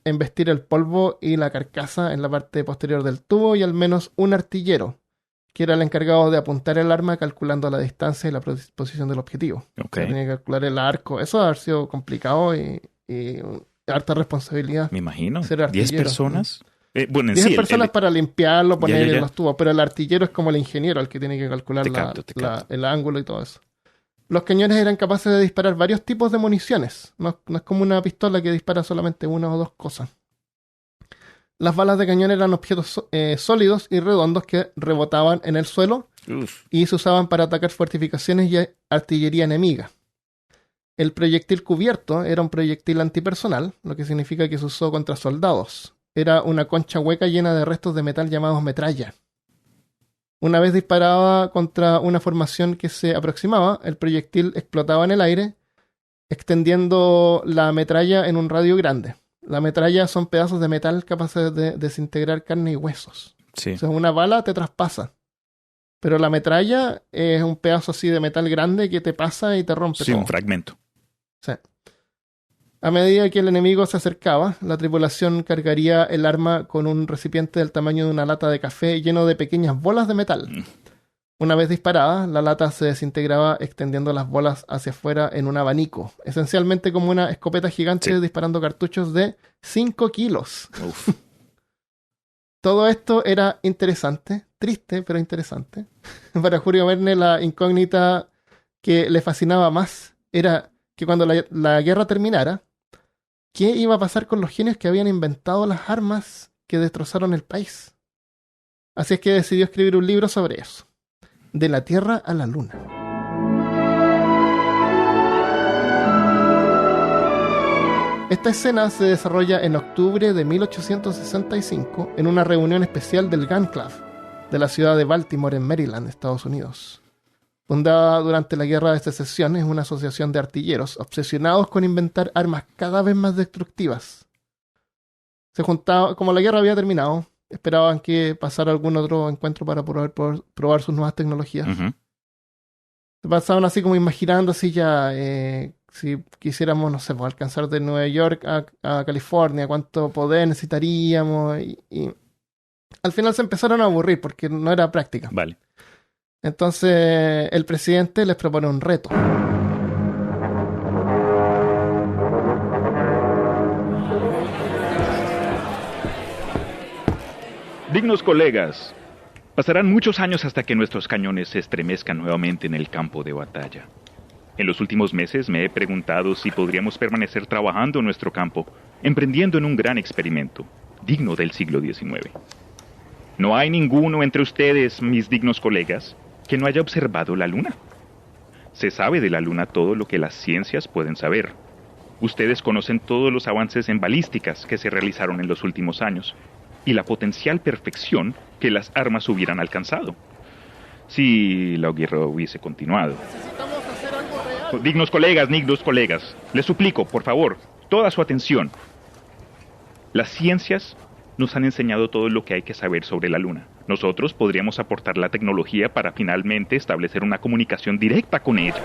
embestir el polvo y la carcasa en la parte posterior del tubo y al menos un artillero, que era el encargado de apuntar el arma calculando la distancia y la posición del objetivo. Ok. Tenía que calcular el arco. Eso ha haber sido complicado y harta responsabilidad. Me imagino. Ser 10 artillero. personas. Bueno, en 10 sí, personas para limpiarlo, poner ya. los tubos, pero el artillero es como el ingeniero, el que tiene que calcular Te capto. el ángulo y todo eso. Los cañones eran capaces de disparar varios tipos de municiones. No es como una pistola que dispara solamente una o dos cosas. Las balas de cañón eran objetos sólidos y redondos que rebotaban en el suelo Uf. y se usaban para atacar fortificaciones y artillería enemiga. El proyectil cubierto era un proyectil antipersonal, lo que significa que se usó contra soldados. Era una concha hueca llena de restos de metal llamados metralla. Una vez disparaba contra una formación que se aproximaba, el proyectil explotaba en el aire, extendiendo la metralla en un radio grande. La metralla son pedazos de metal capaces de desintegrar carne y huesos. Sí. O sea, una bala te traspasa. Pero la metralla es un pedazo así de metal grande que te pasa y te rompe Sí, todo. un fragmento. Sí. A medida que el enemigo se acercaba, la tripulación cargaría el arma con un recipiente del tamaño de una lata de café lleno de pequeñas bolas de metal. Una vez disparada, la lata se desintegraba extendiendo las bolas hacia afuera en un abanico, esencialmente como una escopeta gigante disparando cartuchos de 5 kilos. Uf. Todo esto era interesante, triste, pero interesante. Para Julio Verne, la incógnita que le fascinaba más era que cuando la guerra terminara, ¿qué iba a pasar con los genios que habían inventado las armas que destrozaron el país? Así es que decidió escribir un libro sobre eso. De la Tierra a la Luna. Esta escena se desarrolla en octubre de 1865 en una reunión especial del Gun Club de la ciudad de Baltimore en Maryland, Estados Unidos. Fundada durante la Guerra de Secesión, es una asociación de artilleros obsesionados con inventar armas cada vez más destructivas. Se juntaban, como la guerra había terminado, esperaban que pasara algún otro encuentro para probar sus nuevas tecnologías. Ujú. Se pasaban así como imaginando así ya, si quisiéramos, no sé, pues, alcanzar de Nueva York a California, cuánto poder necesitaríamos. Y al final se empezaron a aburrir porque no era práctica. Vale. Entonces el presidente les propone un reto. Dignos colegas, pasarán muchos años hasta que nuestros cañones se estremezcan nuevamente en el campo de batalla. En los últimos meses me he preguntado si podríamos permanecer trabajando en nuestro campo, emprendiendo en un gran experimento, digno del siglo XIX. No hay ninguno entre ustedes, mis dignos colegas, que no haya observado la luna. Se sabe de la luna todo lo que las ciencias pueden saber. Ustedes conocen todos los avances en balísticas que se realizaron en los últimos años y la potencial perfección que las armas hubieran alcanzado si la guerra hubiese continuado. Necesitamos hacer algo real. Dignos colegas, les suplico, por favor, toda su atención. Las ciencias nos han enseñado todo lo que hay que saber sobre la luna. Nosotros podríamos aportar la tecnología para finalmente establecer una comunicación directa con ella.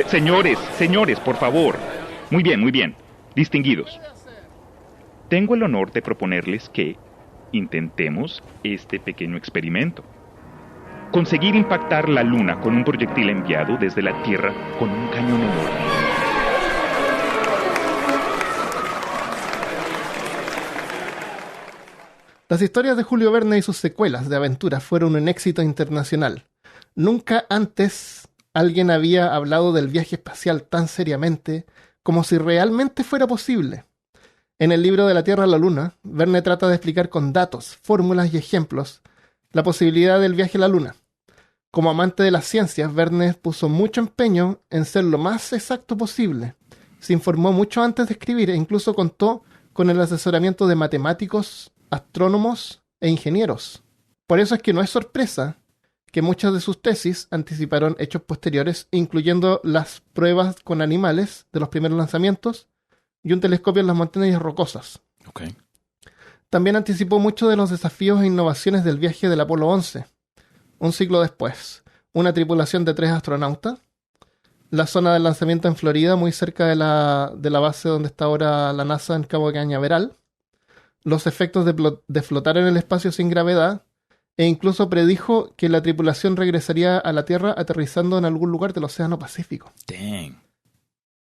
Señores, por favor. Muy bien. Distinguidos. Tengo el honor de proponerles que intentemos este pequeño experimento. Conseguir impactar la luna con un proyectil enviado desde la Tierra con un cañón enorme. Las historias de Julio Verne y sus secuelas de aventuras fueron un éxito internacional. Nunca antes alguien había hablado del viaje espacial tan seriamente como si realmente fuera posible. En el libro De la Tierra a la Luna, Verne trata de explicar con datos, fórmulas y ejemplos la posibilidad del viaje a la Luna. Como amante de las ciencias, Verne puso mucho empeño en ser lo más exacto posible. Se informó mucho antes de escribir e incluso contó con el asesoramiento de matemáticos, astrónomos e ingenieros. Por eso es que no es sorpresa que muchas de sus tesis anticiparon hechos posteriores, incluyendo las pruebas con animales de los primeros lanzamientos y un telescopio en las montañas rocosas. Ok. También anticipó muchos de los desafíos e innovaciones del viaje del Apolo 11. Un siglo después, una tripulación de 3 astronautas, la zona del lanzamiento en Florida, muy cerca de la base donde está ahora la NASA en Cabo Cañaveral, los efectos de flotar en el espacio sin gravedad, e incluso predijo que la tripulación regresaría a la Tierra aterrizando en algún lugar del Océano Pacífico. Dang.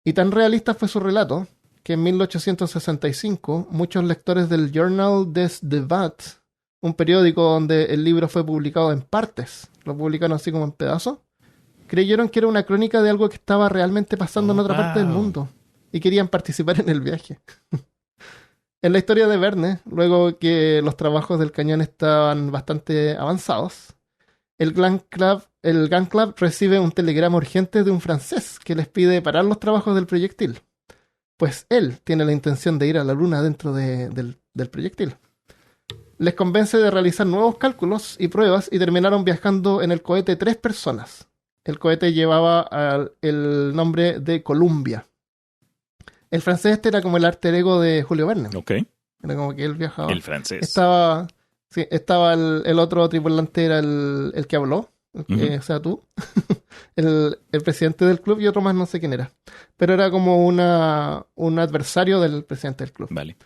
Y tan realista fue su relato que en 1865 muchos lectores del Journal des Débats, un periódico donde el libro fue publicado en partes, lo publicaron así como en pedazos, creyeron que era una crónica de algo que estaba realmente pasando en otra parte del mundo y querían participar en el viaje. En la historia de Verne, luego que los trabajos del cañón estaban bastante avanzados, el Gun Club recibe un telegrama urgente de un francés que les pide parar los trabajos del proyectil, pues él tiene la intención de ir a la luna dentro del proyectil. Les convence de realizar nuevos cálculos y pruebas y terminaron viajando en el cohete 3 personas. El cohete llevaba el nombre de Columbia. El francés este era como el alter ego de Julio Verne. Ok. Era como que él viajaba. El francés. Estaba el otro tripulante, era el que habló, o sea, tú. el presidente del club y otro más, no sé quién era. Pero era como un adversario del presidente del club. Vale.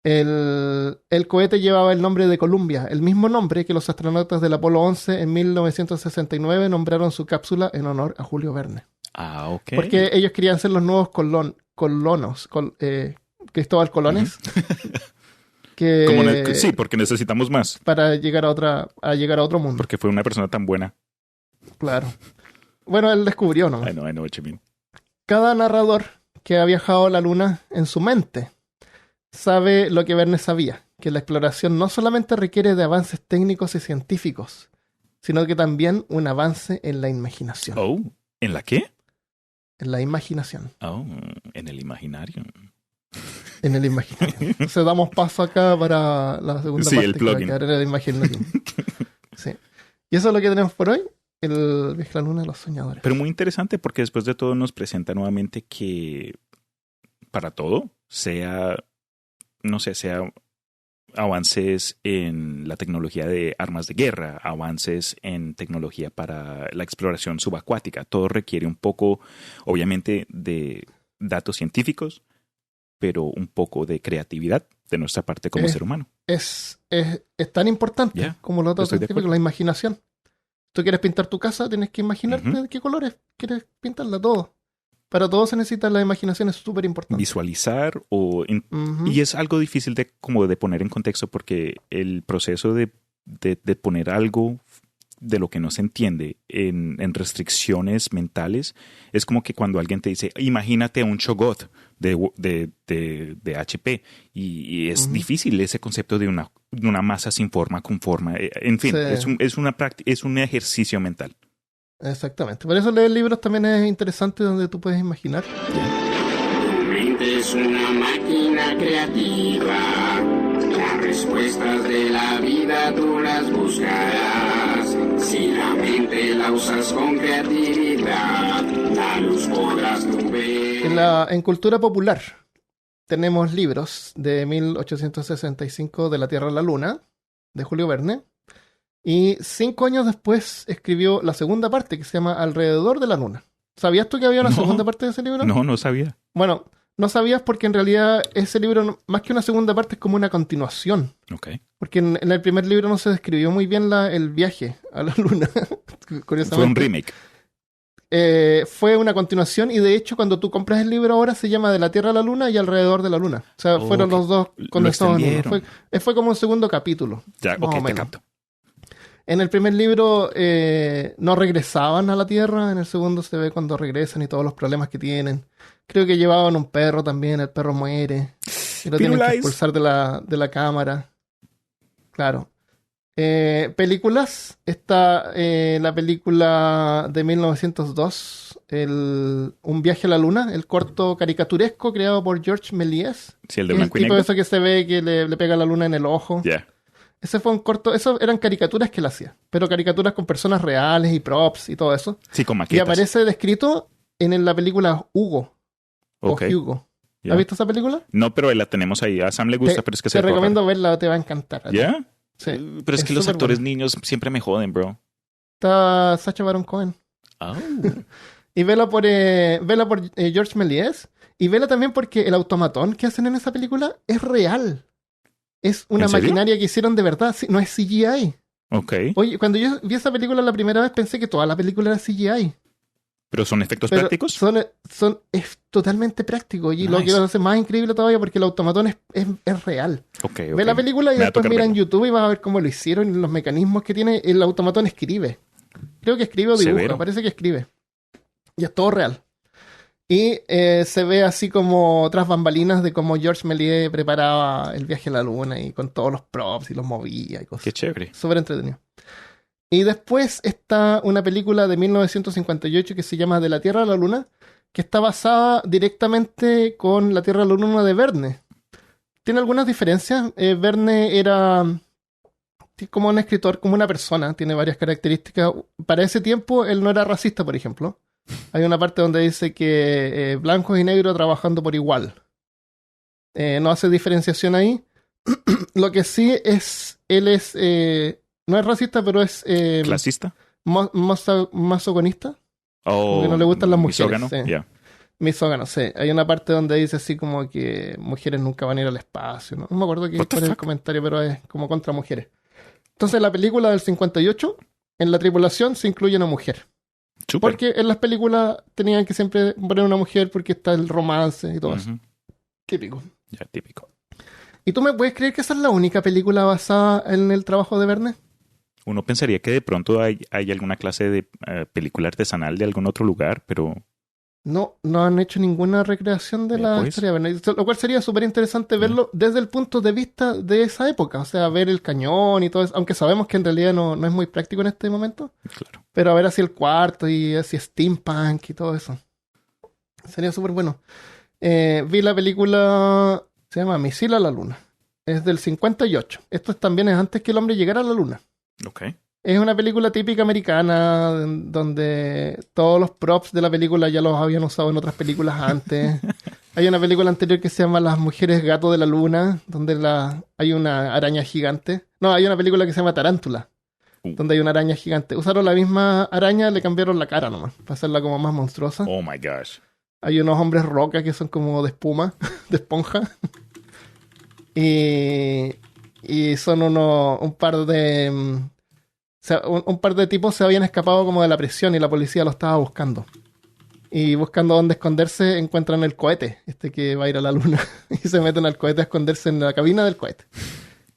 El cohete llevaba el nombre de Columbia, el mismo nombre que los astronautas del Apolo 11 en 1969 nombraron su cápsula en honor a Julio Verne. Ah, ok. Porque ellos querían ser los nuevos Cristóbal Colones. Sí, porque necesitamos más. Para llegar a otro mundo. Porque fue una persona tan buena. Claro. Bueno, él descubrió, ¿no? I know what you mean. Cada narrador que ha viajado a la luna en su mente sabe lo que Verne sabía, que la exploración no solamente requiere de avances técnicos y científicos, sino que también un avance en la imaginación. Oh, ¿en la qué? En la imaginación. Oh, en el imaginario. En el imaginario. Entonces damos paso acá para la segunda parte. El plugin. Que va a quedar en el imaginario. Sí. Y eso es lo que tenemos por hoy. El viaje a la luna de los soñadores. Pero muy interesante porque después de todo nos presenta nuevamente que para todo, sea avances en la tecnología de armas de guerra, avances en tecnología para la exploración subacuática, todo requiere un poco, obviamente, de datos científicos, pero un poco de creatividad de nuestra parte como ser humano. Es tan importante como los datos científicos, la imaginación. Tú quieres pintar tu casa, tienes que imaginarte de qué colores quieres pintarla, todo. Para todo se necesita la imaginación, es súper importante. Visualizar y es algo difícil de poner en contexto porque el proceso de poner algo de lo que no se entiende en restricciones mentales es como que cuando alguien te dice, imagínate un Cho'Gath de HP y es difícil ese concepto de una masa sin forma con forma. En fin, sí. es un ejercicio mental. Exactamente. Por eso leer libros también es interesante donde tú puedes imaginar. Tu mente es una máquina creativa. Las respuestas de la vida tú las buscarás. Si la mente la usas con creatividad, la luz podrás tú ver. En cultura popular tenemos libros de 1865 de la Tierra a la Luna, de Julio Verne. Y 5 años después escribió la segunda parte, que se llama Alrededor de la Luna. ¿Sabías tú que había una segunda parte de ese libro? No sabía. Bueno, no sabías porque en realidad ese libro, más que una segunda parte, es como una continuación. Okay. Porque en el primer libro no se describió muy bien el viaje a la Luna. Curiosamente. Fue un remake. Fue una continuación y de hecho cuando tú compras el libro ahora se llama De la Tierra a la Luna y Alrededor de la Luna. O sea, fueron los dos condensados en uno. Fue como un segundo capítulo. Ya, ok, te capto. En el primer libro no regresaban a la Tierra, en el segundo se ve cuando regresan y todos los problemas que tienen. Creo que llevaban un perro también, el perro muere. Y lo tienen que expulsar de la cámara. Claro. Películas. Está la película de 1902, Un viaje a la luna, el corto caricaturesco creado por Georges Méliès. Sí, el de blanco y negro. El tipo de eso que se ve que le pega la luna en el ojo. Ya. Ese fue un corto, eso eran caricaturas que él hacía, pero caricaturas con personas reales y props y todo eso. Sí, con maquetas. Y aparece descrito en la película Hugo. Okay. O Hugo. Yeah. ¿Has visto esa película? No, pero la tenemos ahí. A Sam le gusta, pero es que te recomiendo verla, te va a encantar. ¿Ya? Yeah? Sí. Pero es que los actores niños siempre me joden, bro. Está Sacha Baron Cohen. Oh. Y vela por Georges Méliès. Y vela también porque el automatón que hacen en esa película es real. Es una maquinaria que hicieron de verdad, no es CGI. Ok. Oye, cuando yo vi esa película la primera vez pensé que toda la película era CGI. ¿Pero son efectos prácticos? Es totalmente práctico. Y lo que lo hace más increíble todavía porque el automatón es real. Okay. Ve la película y después mira en YouTube y vas a ver cómo lo hicieron y los mecanismos que tiene. El automatón escribe. Creo que escribe o dibuja, parece que escribe. Y es todo real. Y se ve así como tras bambalinas de cómo Georges Méliès preparaba el viaje a la luna y con todos los props y los movía y cosas. Qué chévere. Súper entretenido. Y después está una película de 1958 que se llama De la Tierra a la Luna, que está basada directamente con La Tierra a la Luna de Verne. Tiene algunas diferencias. Verne era como un escritor, como una persona, tiene varias características. Para ese tiempo él no era racista, por ejemplo. Hay una parte donde dice que blancos y negros trabajando por igual. No hace diferenciación ahí. Lo que sí es, él es, no es racista, pero es... ¿clasista? Masoconista. Porque no le gustan las mujeres. Misógano, sí. Yeah. Misógano, sí. Hay una parte donde dice así como que mujeres nunca van a ir al espacio. No me acuerdo cuál es el comentario, pero es como contra mujeres. Entonces, en la película del 58, en la tripulación se incluye una mujer. Super. Porque en las películas tenían que siempre poner una mujer porque está el romance y todo eso. Típico. Ya, típico. ¿Y tú me puedes creer que esa es la única película basada en el trabajo de Verne? Uno pensaría que de pronto hay alguna clase de película artesanal de algún otro lugar, pero... No han hecho ninguna recreación de la historia de Verne. Lo cual sería súper interesante verlo desde el punto de vista de esa época. O sea, ver el cañón y todo eso. Aunque sabemos que en realidad no es muy práctico en este momento. Claro. Pero a ver así el cuarto y así steampunk y todo eso. Sería súper bueno. Vi la película... Se llama Misil a la Luna. Es del 58. Esto también es antes que el hombre llegara a la Luna. Ok. Es una película típica americana donde todos los props de la película ya los habían usado en otras películas antes. Hay una película anterior que se llama Las mujeres gato de la luna, donde hay una araña gigante. No, hay una película que se llama Tarántula, donde hay una araña gigante. Usaron la misma araña, le cambiaron la cara nomás, para hacerla como más monstruosa. Oh my gosh. Hay unos hombres roca que son como de espuma, de esponja. Y son un par de... un par de tipos se habían escapado como de la prisión y la policía lo estaba buscando. Y buscando dónde esconderse, encuentran el cohete, que va a ir a la luna. Y se meten al cohete a esconderse en la cabina del cohete.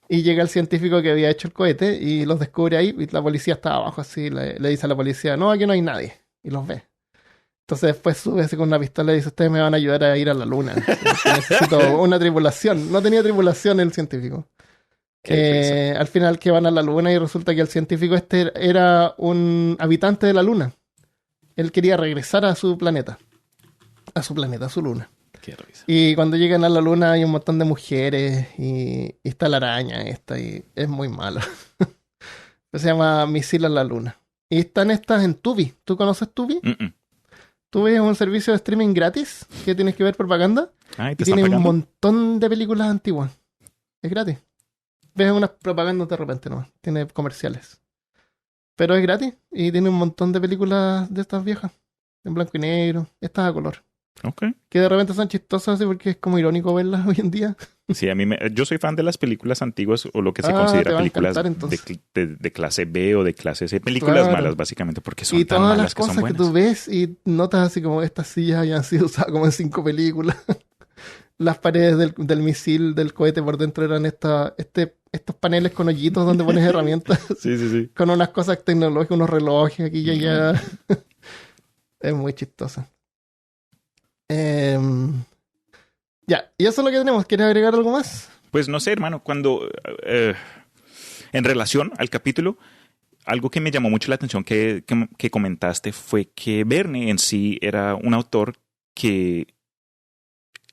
Y llega el científico que había hecho el cohete y los descubre ahí. Y la policía está abajo así. Le dice a la policía, no, aquí no hay nadie. Y los ve. Entonces después sube así con una pistola y dice, ustedes me van a ayudar a ir a la luna. Necesito una tripulación. No tenía tripulación el científico. Al final que van a la luna y resulta que el científico era un habitante de la luna. Él quería regresar a su planeta. A su luna. Qué risa. Y cuando llegan a la luna hay un montón de mujeres y está la araña esta y es muy mala. Se llama Misil a la Luna. Y están estas en Tubi. ¿Tú conoces Tubi? Tubi es un servicio de streaming gratis que tienes que ver propaganda. Ay, y tiene un montón de películas antiguas. Es gratis. Ves unas propagandas de repente nomás. Tiene comerciales. Pero es gratis y tiene un montón de películas de estas viejas. En blanco y negro. Estas a color. Ok. Que de repente son chistosas así porque es como irónico verlas hoy en día. Sí, yo soy fan de las películas antiguas o lo que se considera películas de clase B o de clase C. Películas malas, básicamente, porque son tan malas que son buenas. Y todas las cosas que tú ves y notas así como estas sillas hayan sido usadas como en 5 películas. Las paredes del misil, del cohete por dentro eran estos paneles con hoyitos donde pones herramientas. Sí. Con unas cosas tecnológicas, unos relojes aquí y allá. Es muy chistosa. Ya, y eso es lo que tenemos. ¿Quieres agregar algo más? Pues no sé, hermano. Cuando en relación al capítulo, algo que me llamó mucho la atención que comentaste fue que Verne en sí era un autor que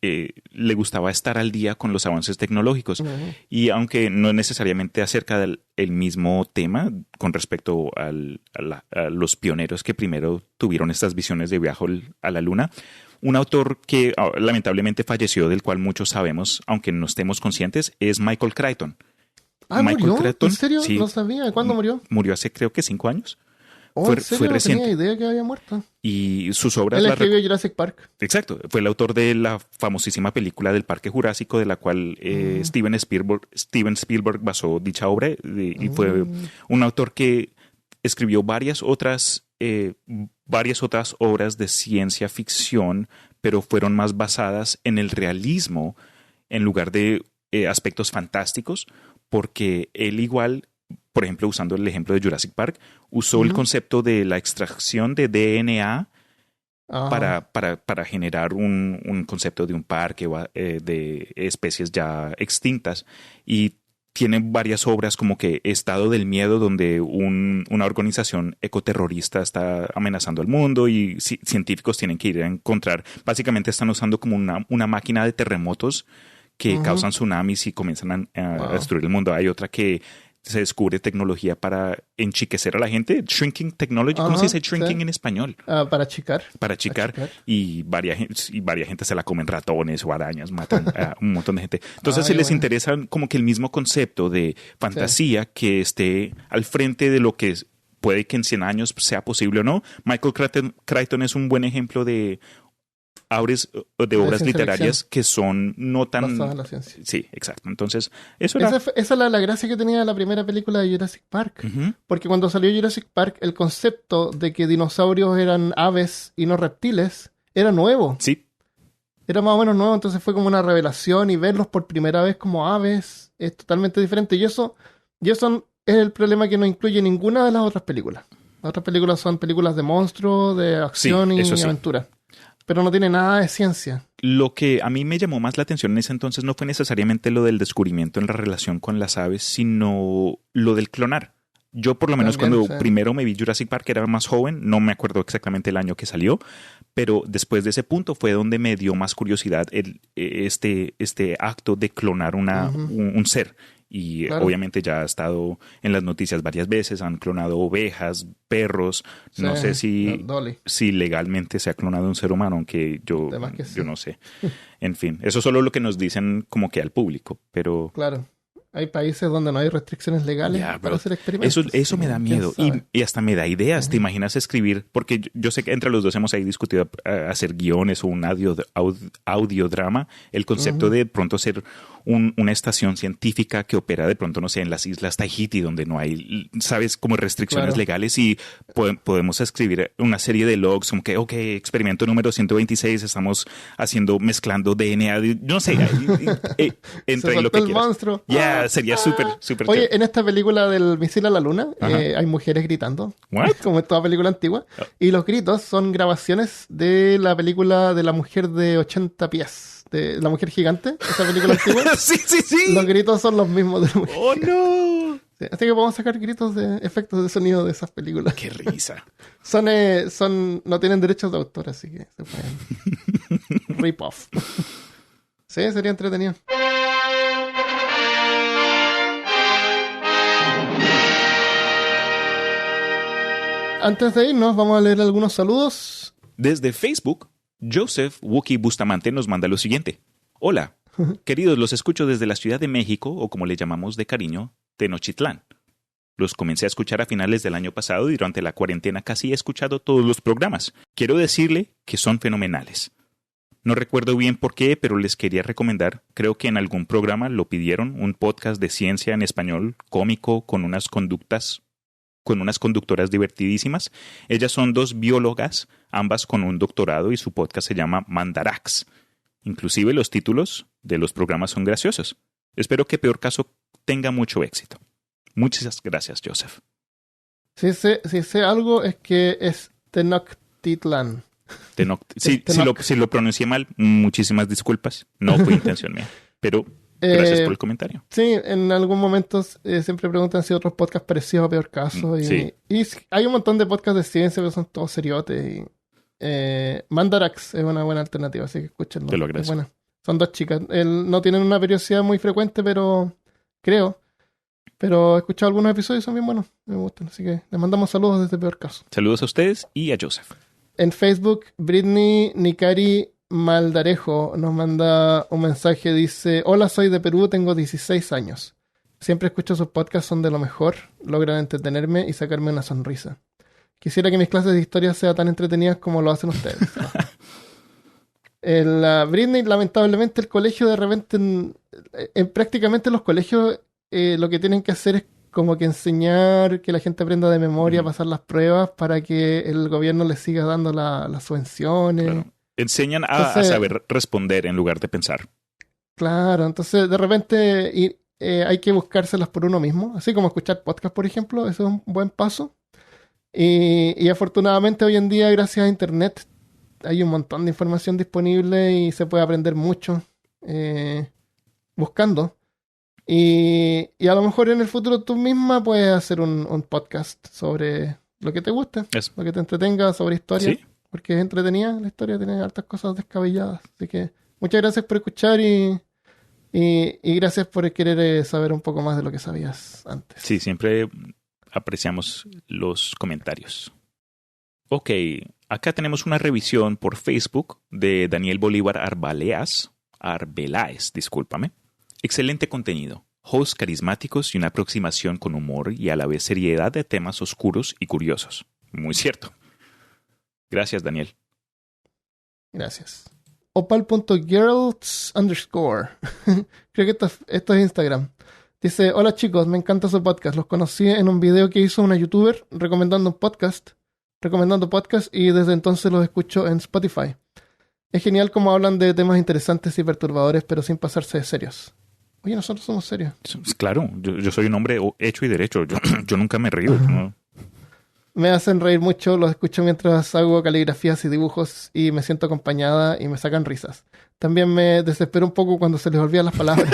le gustaba estar al día con los avances tecnológicos. Y aunque no es necesariamente acerca del mismo tema con respecto a los pioneros que primero tuvieron estas visiones de viaje a la luna, un autor que lamentablemente falleció, del cual muchos sabemos, aunque no estemos conscientes, es Michael Crichton. ¿Murió? ¿En serio? Sí, no sabía. ¿Cuándo murió? Murió hace creo que 5 años. Fue reciente. No tenía idea que había muerto. Y sus obras... Él escribió Jurassic Park. Exacto. Fue el autor de la famosísima película del Parque Jurásico, de la cual Steven Spielberg basó dicha obra. Y fue un autor que escribió varias otras obras de ciencia ficción, pero fueron más basadas en el realismo en lugar de aspectos fantásticos, porque él igual... Por ejemplo, usando el ejemplo de Jurassic Park, usó el concepto de la extracción de DNA para generar un concepto de un parque de especies ya extintas. Y tiene varias obras como que Estado del Miedo, donde una organización ecoterrorista está amenazando al mundo y científicos tienen que ir a encontrar. Básicamente están usando como una máquina de terremotos que causan tsunamis y comienzan a destruir el mundo. Hay otra que se descubre tecnología para enchiquecer a la gente. Shrinking technology. ¿Cómo se dice shrinking en español? Para achicar. Para achicar. Y varias gente se la comen ratones o arañas, matan a un montón de gente. Entonces se les interesa como que el mismo concepto de fantasía que esté al frente de lo que puede que en 100 años sea posible o no. Michael Crichton es un buen ejemplo de obras literarias que son no tan... basadas en la ciencia. Sí, exacto. Entonces, esa es la gracia que tenía la primera película de Jurassic Park. Porque cuando salió Jurassic Park, el concepto de que dinosaurios eran aves y no reptiles era nuevo. Sí. Era más o menos nuevo, entonces fue como una revelación y verlos por primera vez como aves es totalmente diferente. Y eso es el problema que no incluye ninguna de las otras películas. Las otras películas son películas de monstruos, de acción y aventura. Pero no tiene nada de ciencia. Lo que a mí me llamó más la atención en ese entonces no fue necesariamente lo del descubrimiento en la relación con las aves, sino lo del clonar. Yo por lo menos cuando primero me vi Jurassic Park era más joven, no me acuerdo exactamente el año que salió, pero después de ese punto fue donde me dio más curiosidad este acto de clonar un ser. Y Claro. obviamente ya ha estado en las noticias varias veces, han clonado ovejas, perros, no Sí, sé si Dolly. legalmente se ha clonado un ser humano, aunque yo Además que sí. no sé. En fin, eso es solo lo que nos dicen como que al público, pero Claro. Hay países donde no hay restricciones legales Ya, para pero hacer experimentos. eso me da ¿Quién miedo sabe? y hasta me da ideas. ¿Te imaginas escribir? Porque yo sé que entre los dos hemos ahí discutido hacer guiones o un audiodrama. El concepto de pronto hacer una estación científica que opera de pronto, no sé, en las islas Tahiti, donde no hay, ¿sabes? Como restricciones Claro. legales y podemos escribir una serie de logs como que, ok, experimento número 126, estamos mezclando DNA. No sé, entra Se ahí lo soltó que el quieras. monstruo. Ya, sería súper Oye, chévere. en esta película del misil a la luna Ajá. hay mujeres gritando, What? como en toda película antigua, y los gritos son grabaciones de la película de la mujer de 80 pies, de la mujer gigante, esa película antigua. Sí. Los gritos son los mismos de la mujer. Oh, no. Sí, así que podemos sacar gritos de efectos de sonido de esas películas. Qué risa. No tienen derechos de autor, así que se pueden rip off. Sí, sería entretenido. Antes de irnos, vamos a leer algunos saludos. Desde Facebook, Joseph Wookie Bustamante nos manda lo siguiente. Hola, queridos, los escucho desde la Ciudad de México, o como le llamamos de cariño, Tenochtitlán. Los comencé a escuchar a finales del año pasado y durante la cuarentena casi he escuchado todos los programas. Quiero decirle que son fenomenales. No recuerdo bien por qué, pero les quería recomendar, creo que en algún programa lo pidieron, un podcast de ciencia en español, cómico, con unas conductoras divertidísimas. Ellas son dos biólogas, ambas con un doctorado, y su podcast se llama Mandarax. Inclusive los títulos de los programas son graciosos. Espero que Peor Caso tenga mucho éxito. Muchas gracias, Joseph. Si sé algo es que es Tenochtitlan. Si lo pronuncié mal, muchísimas disculpas. No fue intención mía. Pero gracias por el comentario. Sí, en algún momento siempre preguntan si otros podcasts parecidos a Peor Caso. Sí. Y hay un montón de podcasts de ciencia, pero son todos seriotes. Mandarax es una buena alternativa, así que escúchenlo. Te lo agradezco. Es buena. Son dos chicas. No tienen una periodicidad muy frecuente, pero creo. Pero he escuchado algunos episodios y son bien buenos. Me gustan. Así que les mandamos saludos desde Peor Caso. Saludos a ustedes y a Joseph. En Facebook, Britney Nicari Maldarejo nos manda un mensaje. Dice: hola, soy de Perú, tengo 16 años. Siempre escucho sus podcasts, son de lo mejor. Logran entretenerme y sacarme una sonrisa. Quisiera que mis clases de historia sean tan entretenidas como lo hacen ustedes. Britney, lamentablemente, el colegio de repente, en prácticamente los colegios, lo que tienen que hacer es como que enseñar que la gente aprenda de memoria, pasar las pruebas para que el gobierno les siga dando las subvenciones. Claro. Enseñan a saber responder en lugar de pensar. Claro, entonces de repente hay que buscárselas por uno mismo, así como escuchar podcast, por ejemplo, eso es un buen paso. Y afortunadamente hoy en día, gracias a Internet, hay un montón de información disponible y se puede aprender mucho buscando. Y a lo mejor en el futuro tú misma puedes hacer un podcast sobre lo que te guste, Eso. lo que te entretenga, sobre historia. Sí. Porque es entretenida, la historia tiene hartas cosas descabelladas. Así que muchas gracias por escuchar y gracias por querer saber un poco más de lo que sabías antes. Sí, siempre apreciamos los comentarios. Ok, acá tenemos una revisión por Facebook de Daniel Bolívar Arbeláez, discúlpame. Excelente contenido, hosts carismáticos y una aproximación con humor y a la vez seriedad de temas oscuros y curiosos. Muy cierto. Gracias, Daniel. Gracias. Opal.girls_. Creo que esto es Instagram. Dice: hola chicos, me encanta su podcast. Los conocí en un video que hizo una youtuber recomendando podcast y desde entonces los escucho en Spotify. Es genial cómo hablan de temas interesantes y perturbadores, pero sin pasarse de serios. Oye, nosotros somos serios. Claro, yo soy un hombre hecho y derecho. Yo nunca me río. ¿No? Me hacen reír mucho, los escucho mientras hago caligrafías y dibujos y me siento acompañada y me sacan risas. También me desespero un poco cuando se les olvidan las palabras.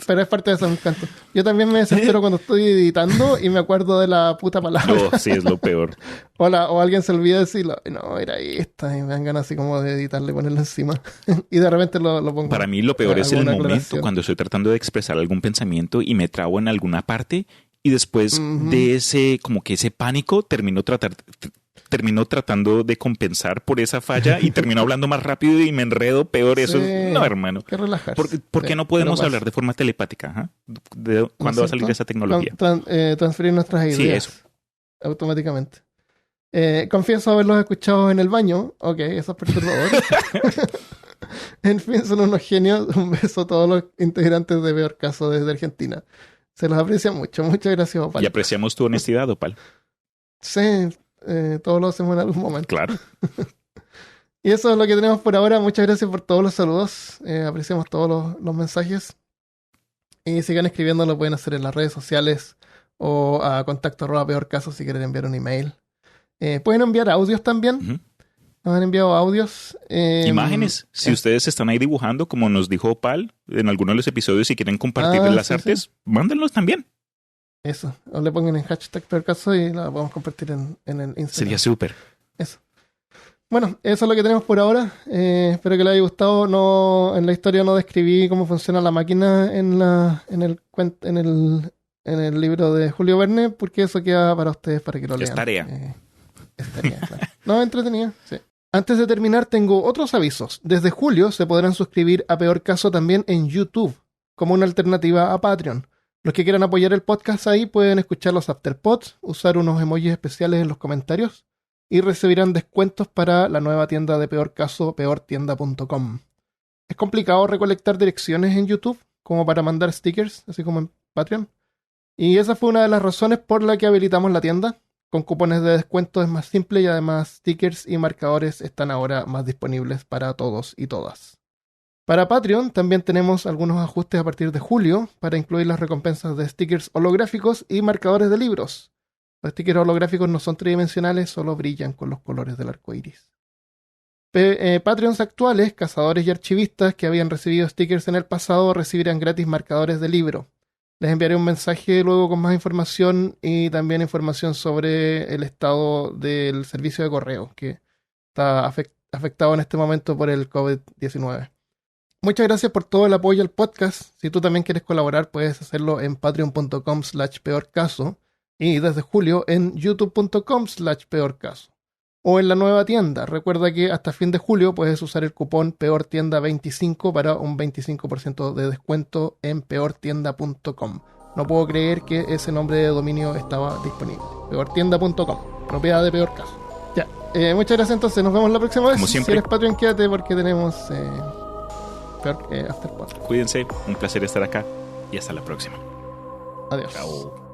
Pero es parte de eso, me encanta. Yo también me desespero cuando estoy editando y me acuerdo de la puta palabra. No, sí, es lo peor. O alguien se olvida de decirlo. No, era esta. Y me dan ganas así como de editarle, ponerlo encima. Y de repente lo pongo. Para mí lo peor es el alguna momento aclaración. cuando estoy tratando de expresar algún pensamiento y me trabo en alguna parte y después de ese, como que ese pánico, termino tratando de compensar por esa falla y termino hablando más rápido y me enredo peor. Eso, Sí, no, hermano. que relajarse. ¿Por qué no podemos pero hablar de forma telepática? ¿Ah? ¿Cuándo va a salir esa tecnología? Transferir nuestras ideas. Sí, eso. Automáticamente. Confieso haberlos escuchado en el baño. Ok, eso es perturbador. En fin, son unos genios. Un beso a todos los integrantes de Peor Caso desde Argentina. Se los aprecia mucho. Muchas gracias, Opal. Y apreciamos tu honestidad, Opal. Sí, todos lo hacemos en algún momento. Claro. Y eso es lo que tenemos por ahora. Muchas gracias por todos los saludos. Apreciamos todos los mensajes. Y sigan escribiendo, lo pueden hacer en las redes sociales o a contacto@peorcaso si quieren enviar un email. Pueden enviar audios también. Ujú. Nos han enviado audios. Imágenes. Si ustedes están ahí dibujando, como nos dijo Opal en alguno de los episodios, y quieren compartir las sí, artes, mándenlos también. Eso. O le pongan en hashtag peorcaso y la podemos compartir en el Instagram. Sería súper. Eso. Bueno, eso es lo que tenemos por ahora. Espero que les haya gustado. En la historia no describí cómo funciona la máquina en el libro de Julio Verne, porque eso queda para ustedes, para que lo lean. Es tarea. Es tarea, claro. No, entretenida, sí. Antes de terminar, tengo otros avisos. Desde julio se podrán suscribir a Peor Caso también en YouTube, como una alternativa a Patreon. Los que quieran apoyar el podcast ahí pueden escuchar los afterpods, usar unos emojis especiales en los comentarios y recibirán descuentos para la nueva tienda de Peor Caso, peortienda.com. Es complicado recolectar direcciones en YouTube como para mandar stickers, así como en Patreon. Y esa fue una de las razones por la que habilitamos la tienda. Con cupones de descuento es más simple y además stickers y marcadores están ahora más disponibles para todos y todas. Para Patreon también tenemos algunos ajustes a partir de julio para incluir las recompensas de stickers holográficos y marcadores de libros. Los stickers holográficos no son tridimensionales, solo brillan con los colores del arco iris. Patreons actuales, cazadores y archivistas que habían recibido stickers en el pasado recibirán gratis marcadores de libro. Les enviaré un mensaje luego con más información y también información sobre el estado del servicio de correo que está afectado en este momento por el COVID-19. Muchas gracias por todo el apoyo al podcast. Si tú también quieres colaborar, puedes hacerlo en patreon.com/peorcaso y desde julio en youtube.com/peorcaso. O en la nueva tienda. Recuerda que hasta fin de julio puedes usar el cupón peortienda25 para un 25% de descuento en peortienda.com. No puedo creer que ese nombre de dominio estaba disponible. Peortienda.com, propiedad de Peor Caso. Ya, muchas gracias entonces. Nos vemos la próxima vez. Como siempre. Si eres Patreon, quédate porque tenemos Afterpod. Cuídense, un placer estar acá y hasta la próxima. Adiós. Chao.